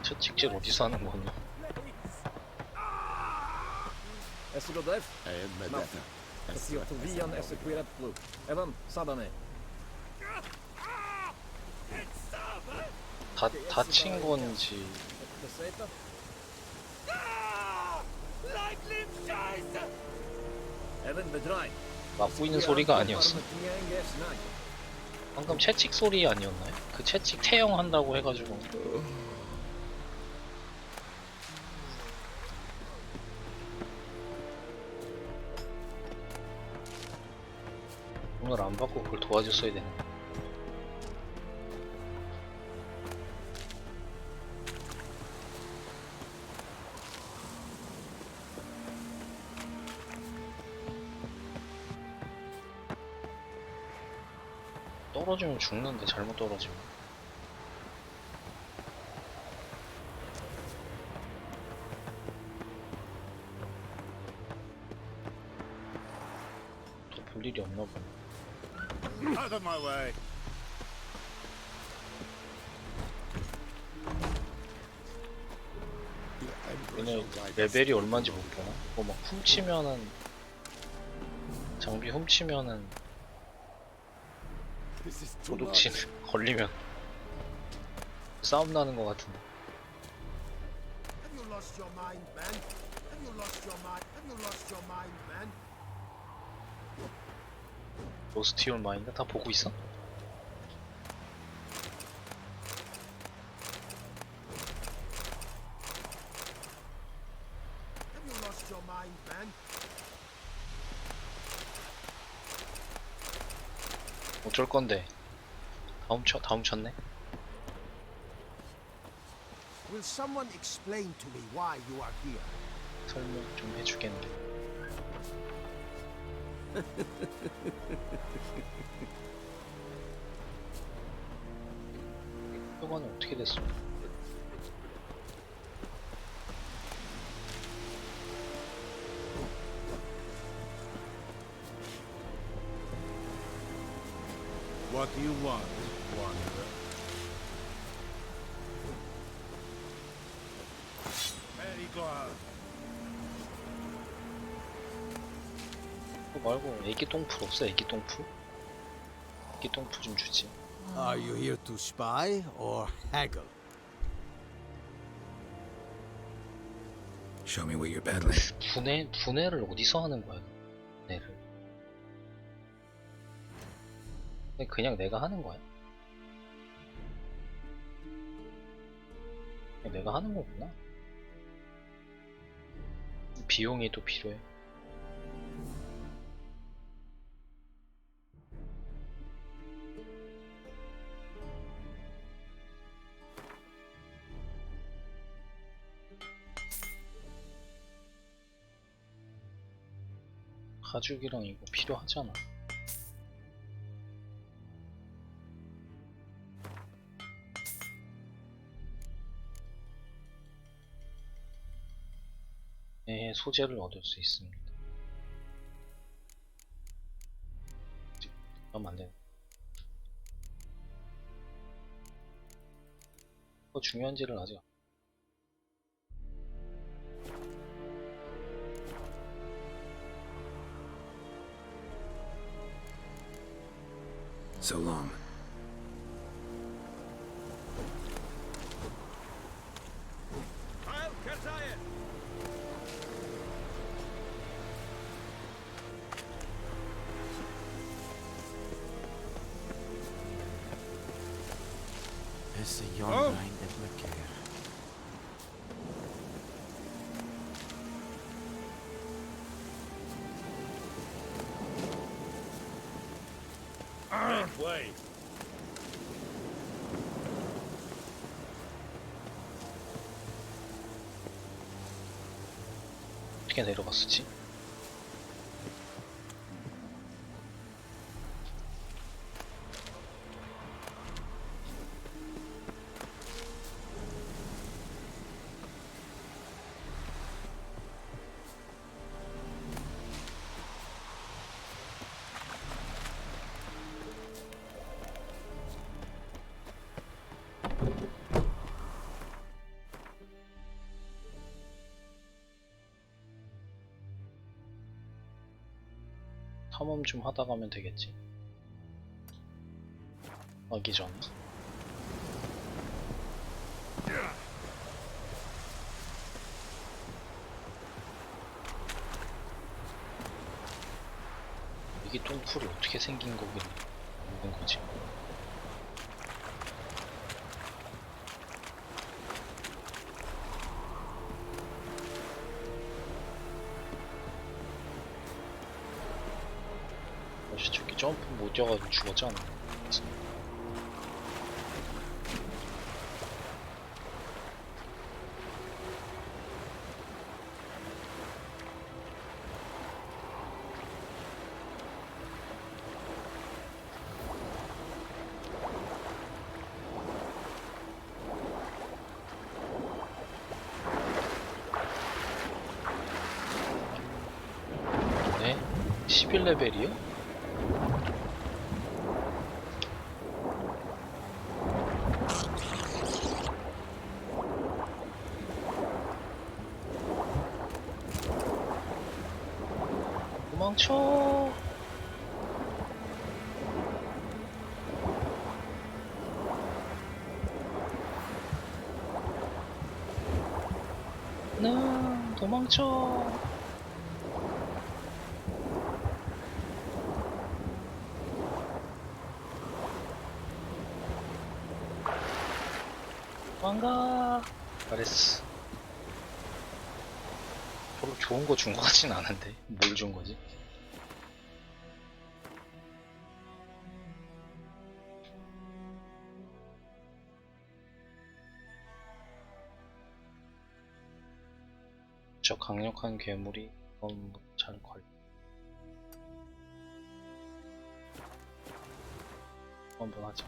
S5: 저 직질 어디서 하는 거냐?
S21: Esgodef?
S17: Medeta.
S21: Esiotovian Esequiret Blue. Evan, Sadane.
S5: 다친 건지
S21: Evan Bedrai.
S5: 맞고 소리가 아니었어. 방금 채찍 소리 아니었나요? 그 채찍 태형한다고 해가지고 오늘 안 받고 그걸 도와줬어야 되는 거. 떨어지면 죽는데 잘못 떨어지면. 더 볼 일이 없나 보네.
S17: Out of my way.
S5: 얘네 레벨이 얼마인지 못 보나? 뭐 막 훔치면은 장비 훔치면은 도둑질 걸리면 싸움 나는 것 같은데.
S18: Have you lost your mind, man? Have you lost your mind? Have you lost your mind, man?
S5: 로스트 올 마인드 다 보고 있어?
S18: Have you lost your mind, man?
S5: 어쩔 건데? 다 훔쳤네?
S18: Will someone explain to me why you are here?
S5: 설명 좀 해주겠네. 표관이 어떻게 됐어?
S20: What do you want, wanderer?
S17: Very good.
S5: 그거 말고 애기 똥풀 없어? 애기 똥풀? 애기 똥풀 좀 주지.
S4: Are you here to spy or haggle?
S3: Show me what you're peddling.
S5: 분해를 어디서 하는 거야? 분해를. 그냥 내가 하는 거야? 그냥 내가 하는 거구나. 비용이 또 필요해. 가죽이랑 이거 필요하잖아. 네, 소재를 얻을 수 있습니다. 그럼 안 되네. 뭐 중요한지를 아직
S3: So long.
S15: It's a young mind that look here.
S7: That way.
S5: 어떻게 내려갔었지? 탐험 좀 하다 가면 되겠지. 가기 전에. 이게 똥풀이 어떻게 생긴 거긴 있는 거지? 저기 점프 못 뛰어가지고 죽었지 않나? 네? 11레벨이요? 도망쳐. 나 도망쳐. 도망가. 잘했어. 별로 좋은 거 준 거 같진 않은데 뭘 준 거지? 저 강력한 괴물이 너무 잘 걸. 한번 하자.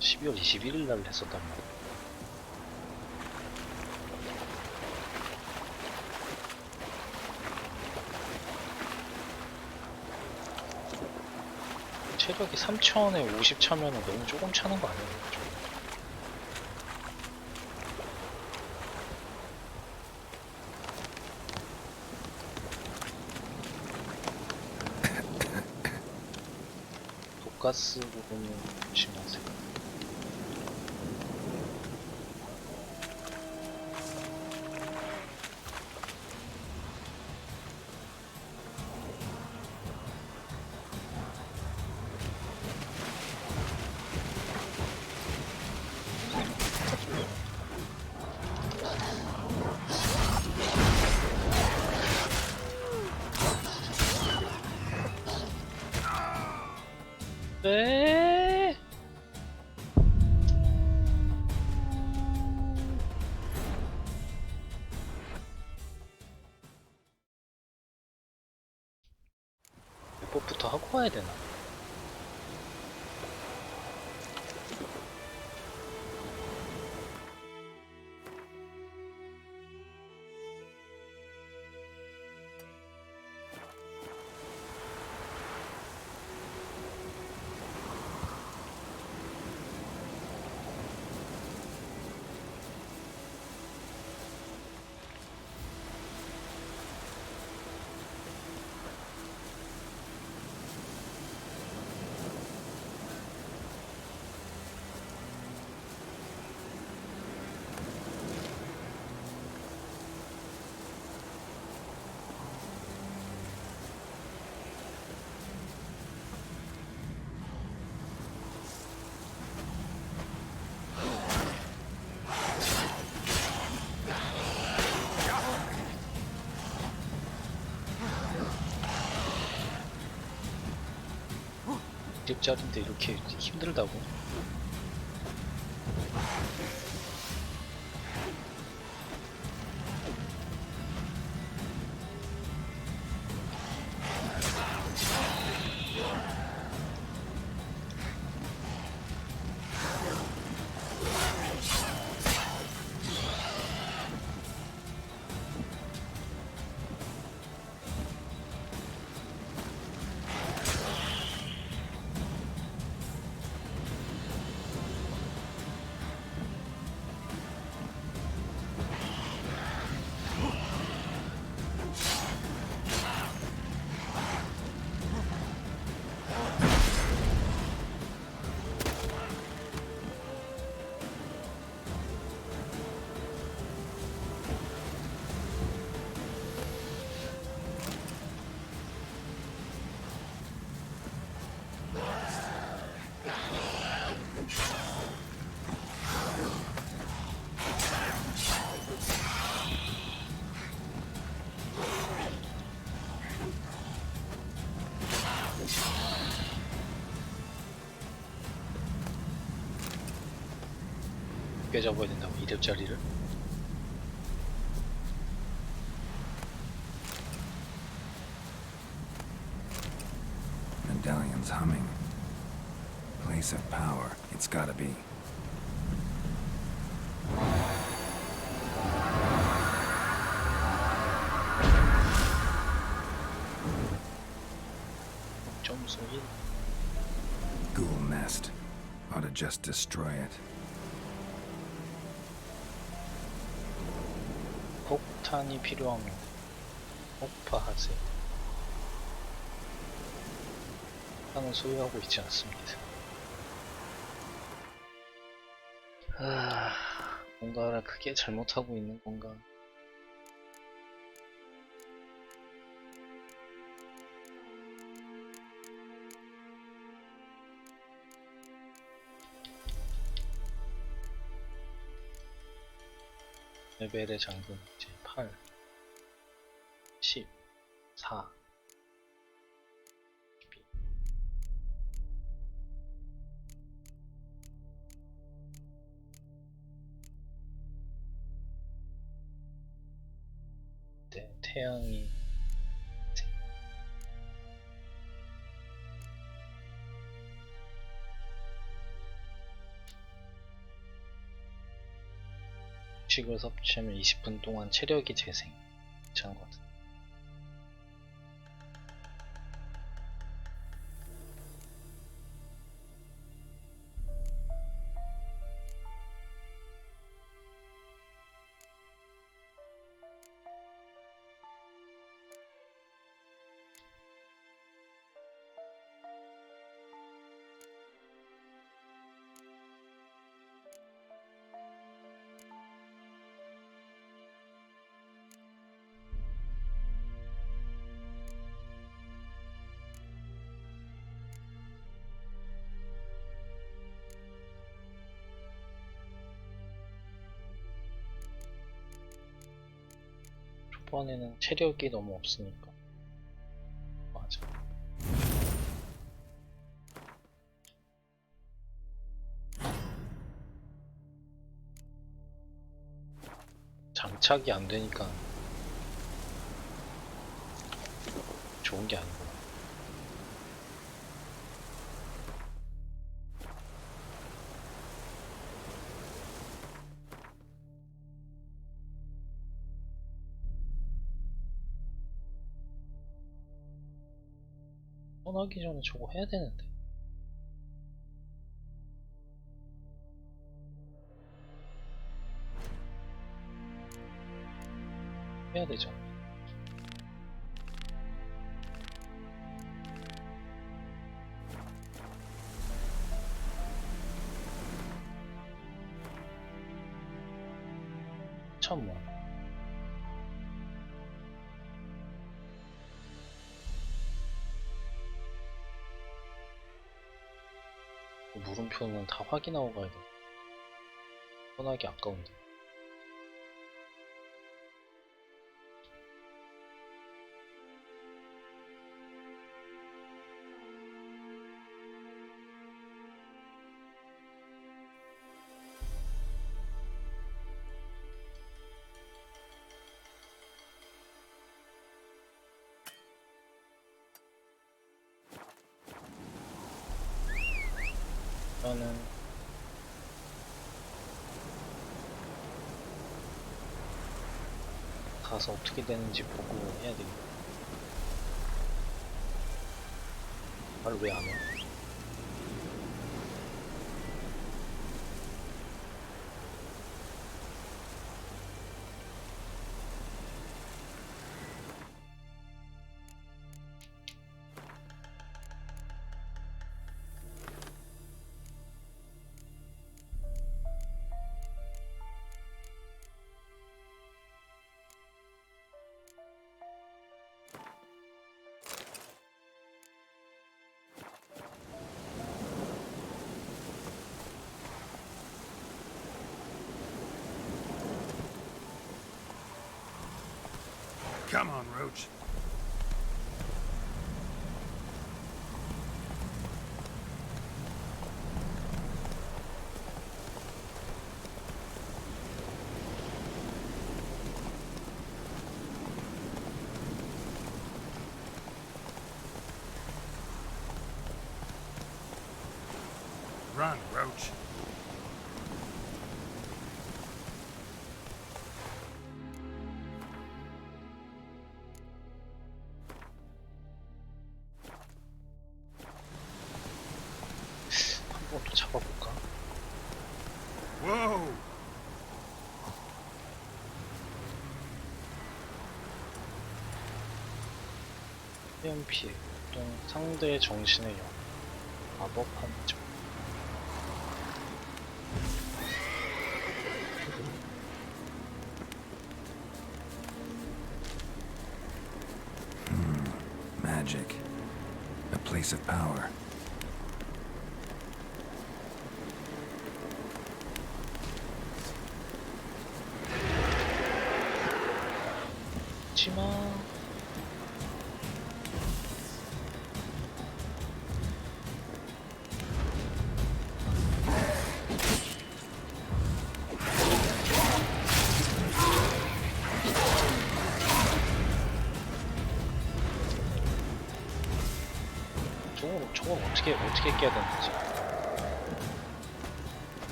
S5: 12월 21일 날 했었단 말이야. 체력이 3000에 50 차면은 너무 조금 차는 거 아니에요? 독가스 부분은 조심하세요. 네. 맵법부터 하고 가야 되나? 2렙짜리인데 이렇게 힘들다고? 잡아야 된다고 2렙짜리를?
S3: Medallion's humming. Place of power. It's gotta be.
S5: 점수 1.
S3: Ghoul nest. Ought to just destroy it.
S5: 폭탄이 필요합니다. 폭파하세요. 폭탄은 소유하고 있지 않습니다. 뭔가를 크게 잘못하고 있는 건가? 레벨의 장군 이제 8, 10, 4, 12. 네, 태양이 식을 섭취하면 20분 동안 체력이 재생. 괜찮은 것 같아. 초반에는 체력이 너무 없으니까. 맞아. 장착이 안 되니까 좋은 게 아니고. 떠나기 전에 저거 해야 되는데. 해야 되잖아. 참 뭐. 물음표는 다 확인하고 가야 돼. 떠나기 아까운데. 있으면은 가서 어떻게 되는지 보고 해야 되겠다. 말 왜 안 와?
S19: Come on, Roach. Run, Roach.
S5: 한번 또 잡아볼까?
S19: Whoa!
S5: 피해 동 상대의 정신의 영 마법 함정.
S3: Magic. A place of power.
S5: 하지마. 저건 어떻게 깨야 되는 거지?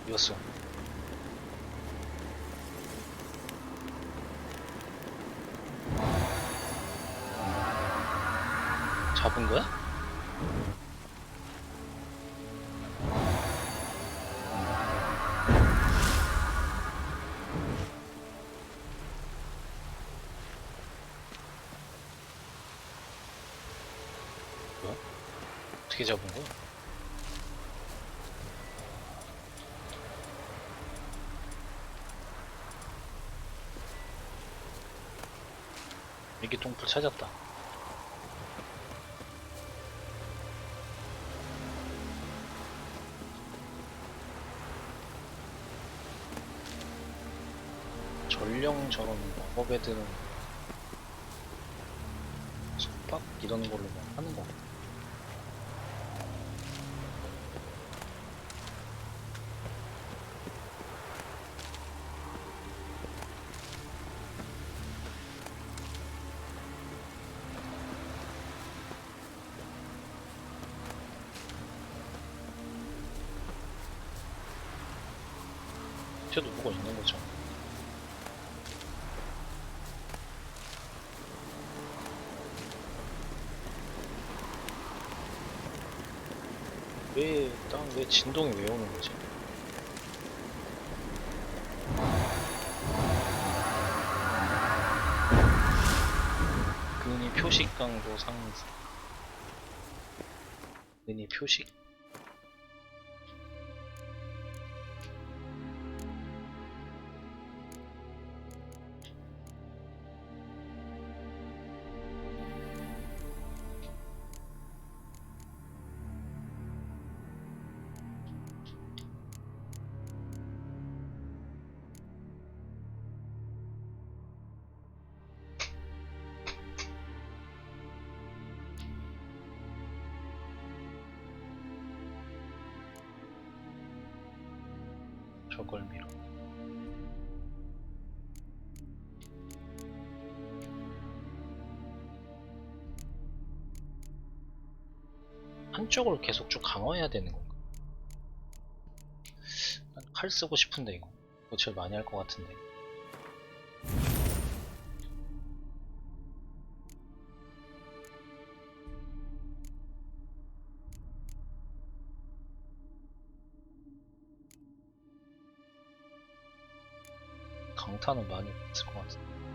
S5: 이겼어. 잡은 거야? 뭐야? 어떻게 잡은 거야? 이게 똥풀 찾았다. 전령 저런 마법 애들은 속박 이런 걸로만 하는 거 같아. 밑에도 뭐가 있는 거죠. 왜 진동이 왜 오는 거지? 근이 표식 강도 상승. 근이 표식. 저걸 밀어. 한쪽을 계속 쭉 강화해야 되는 건가? 칼 쓰고 싶은데 이거 제일 많이 할 것 같은데. 강타는 많이 쓸 것 같은데.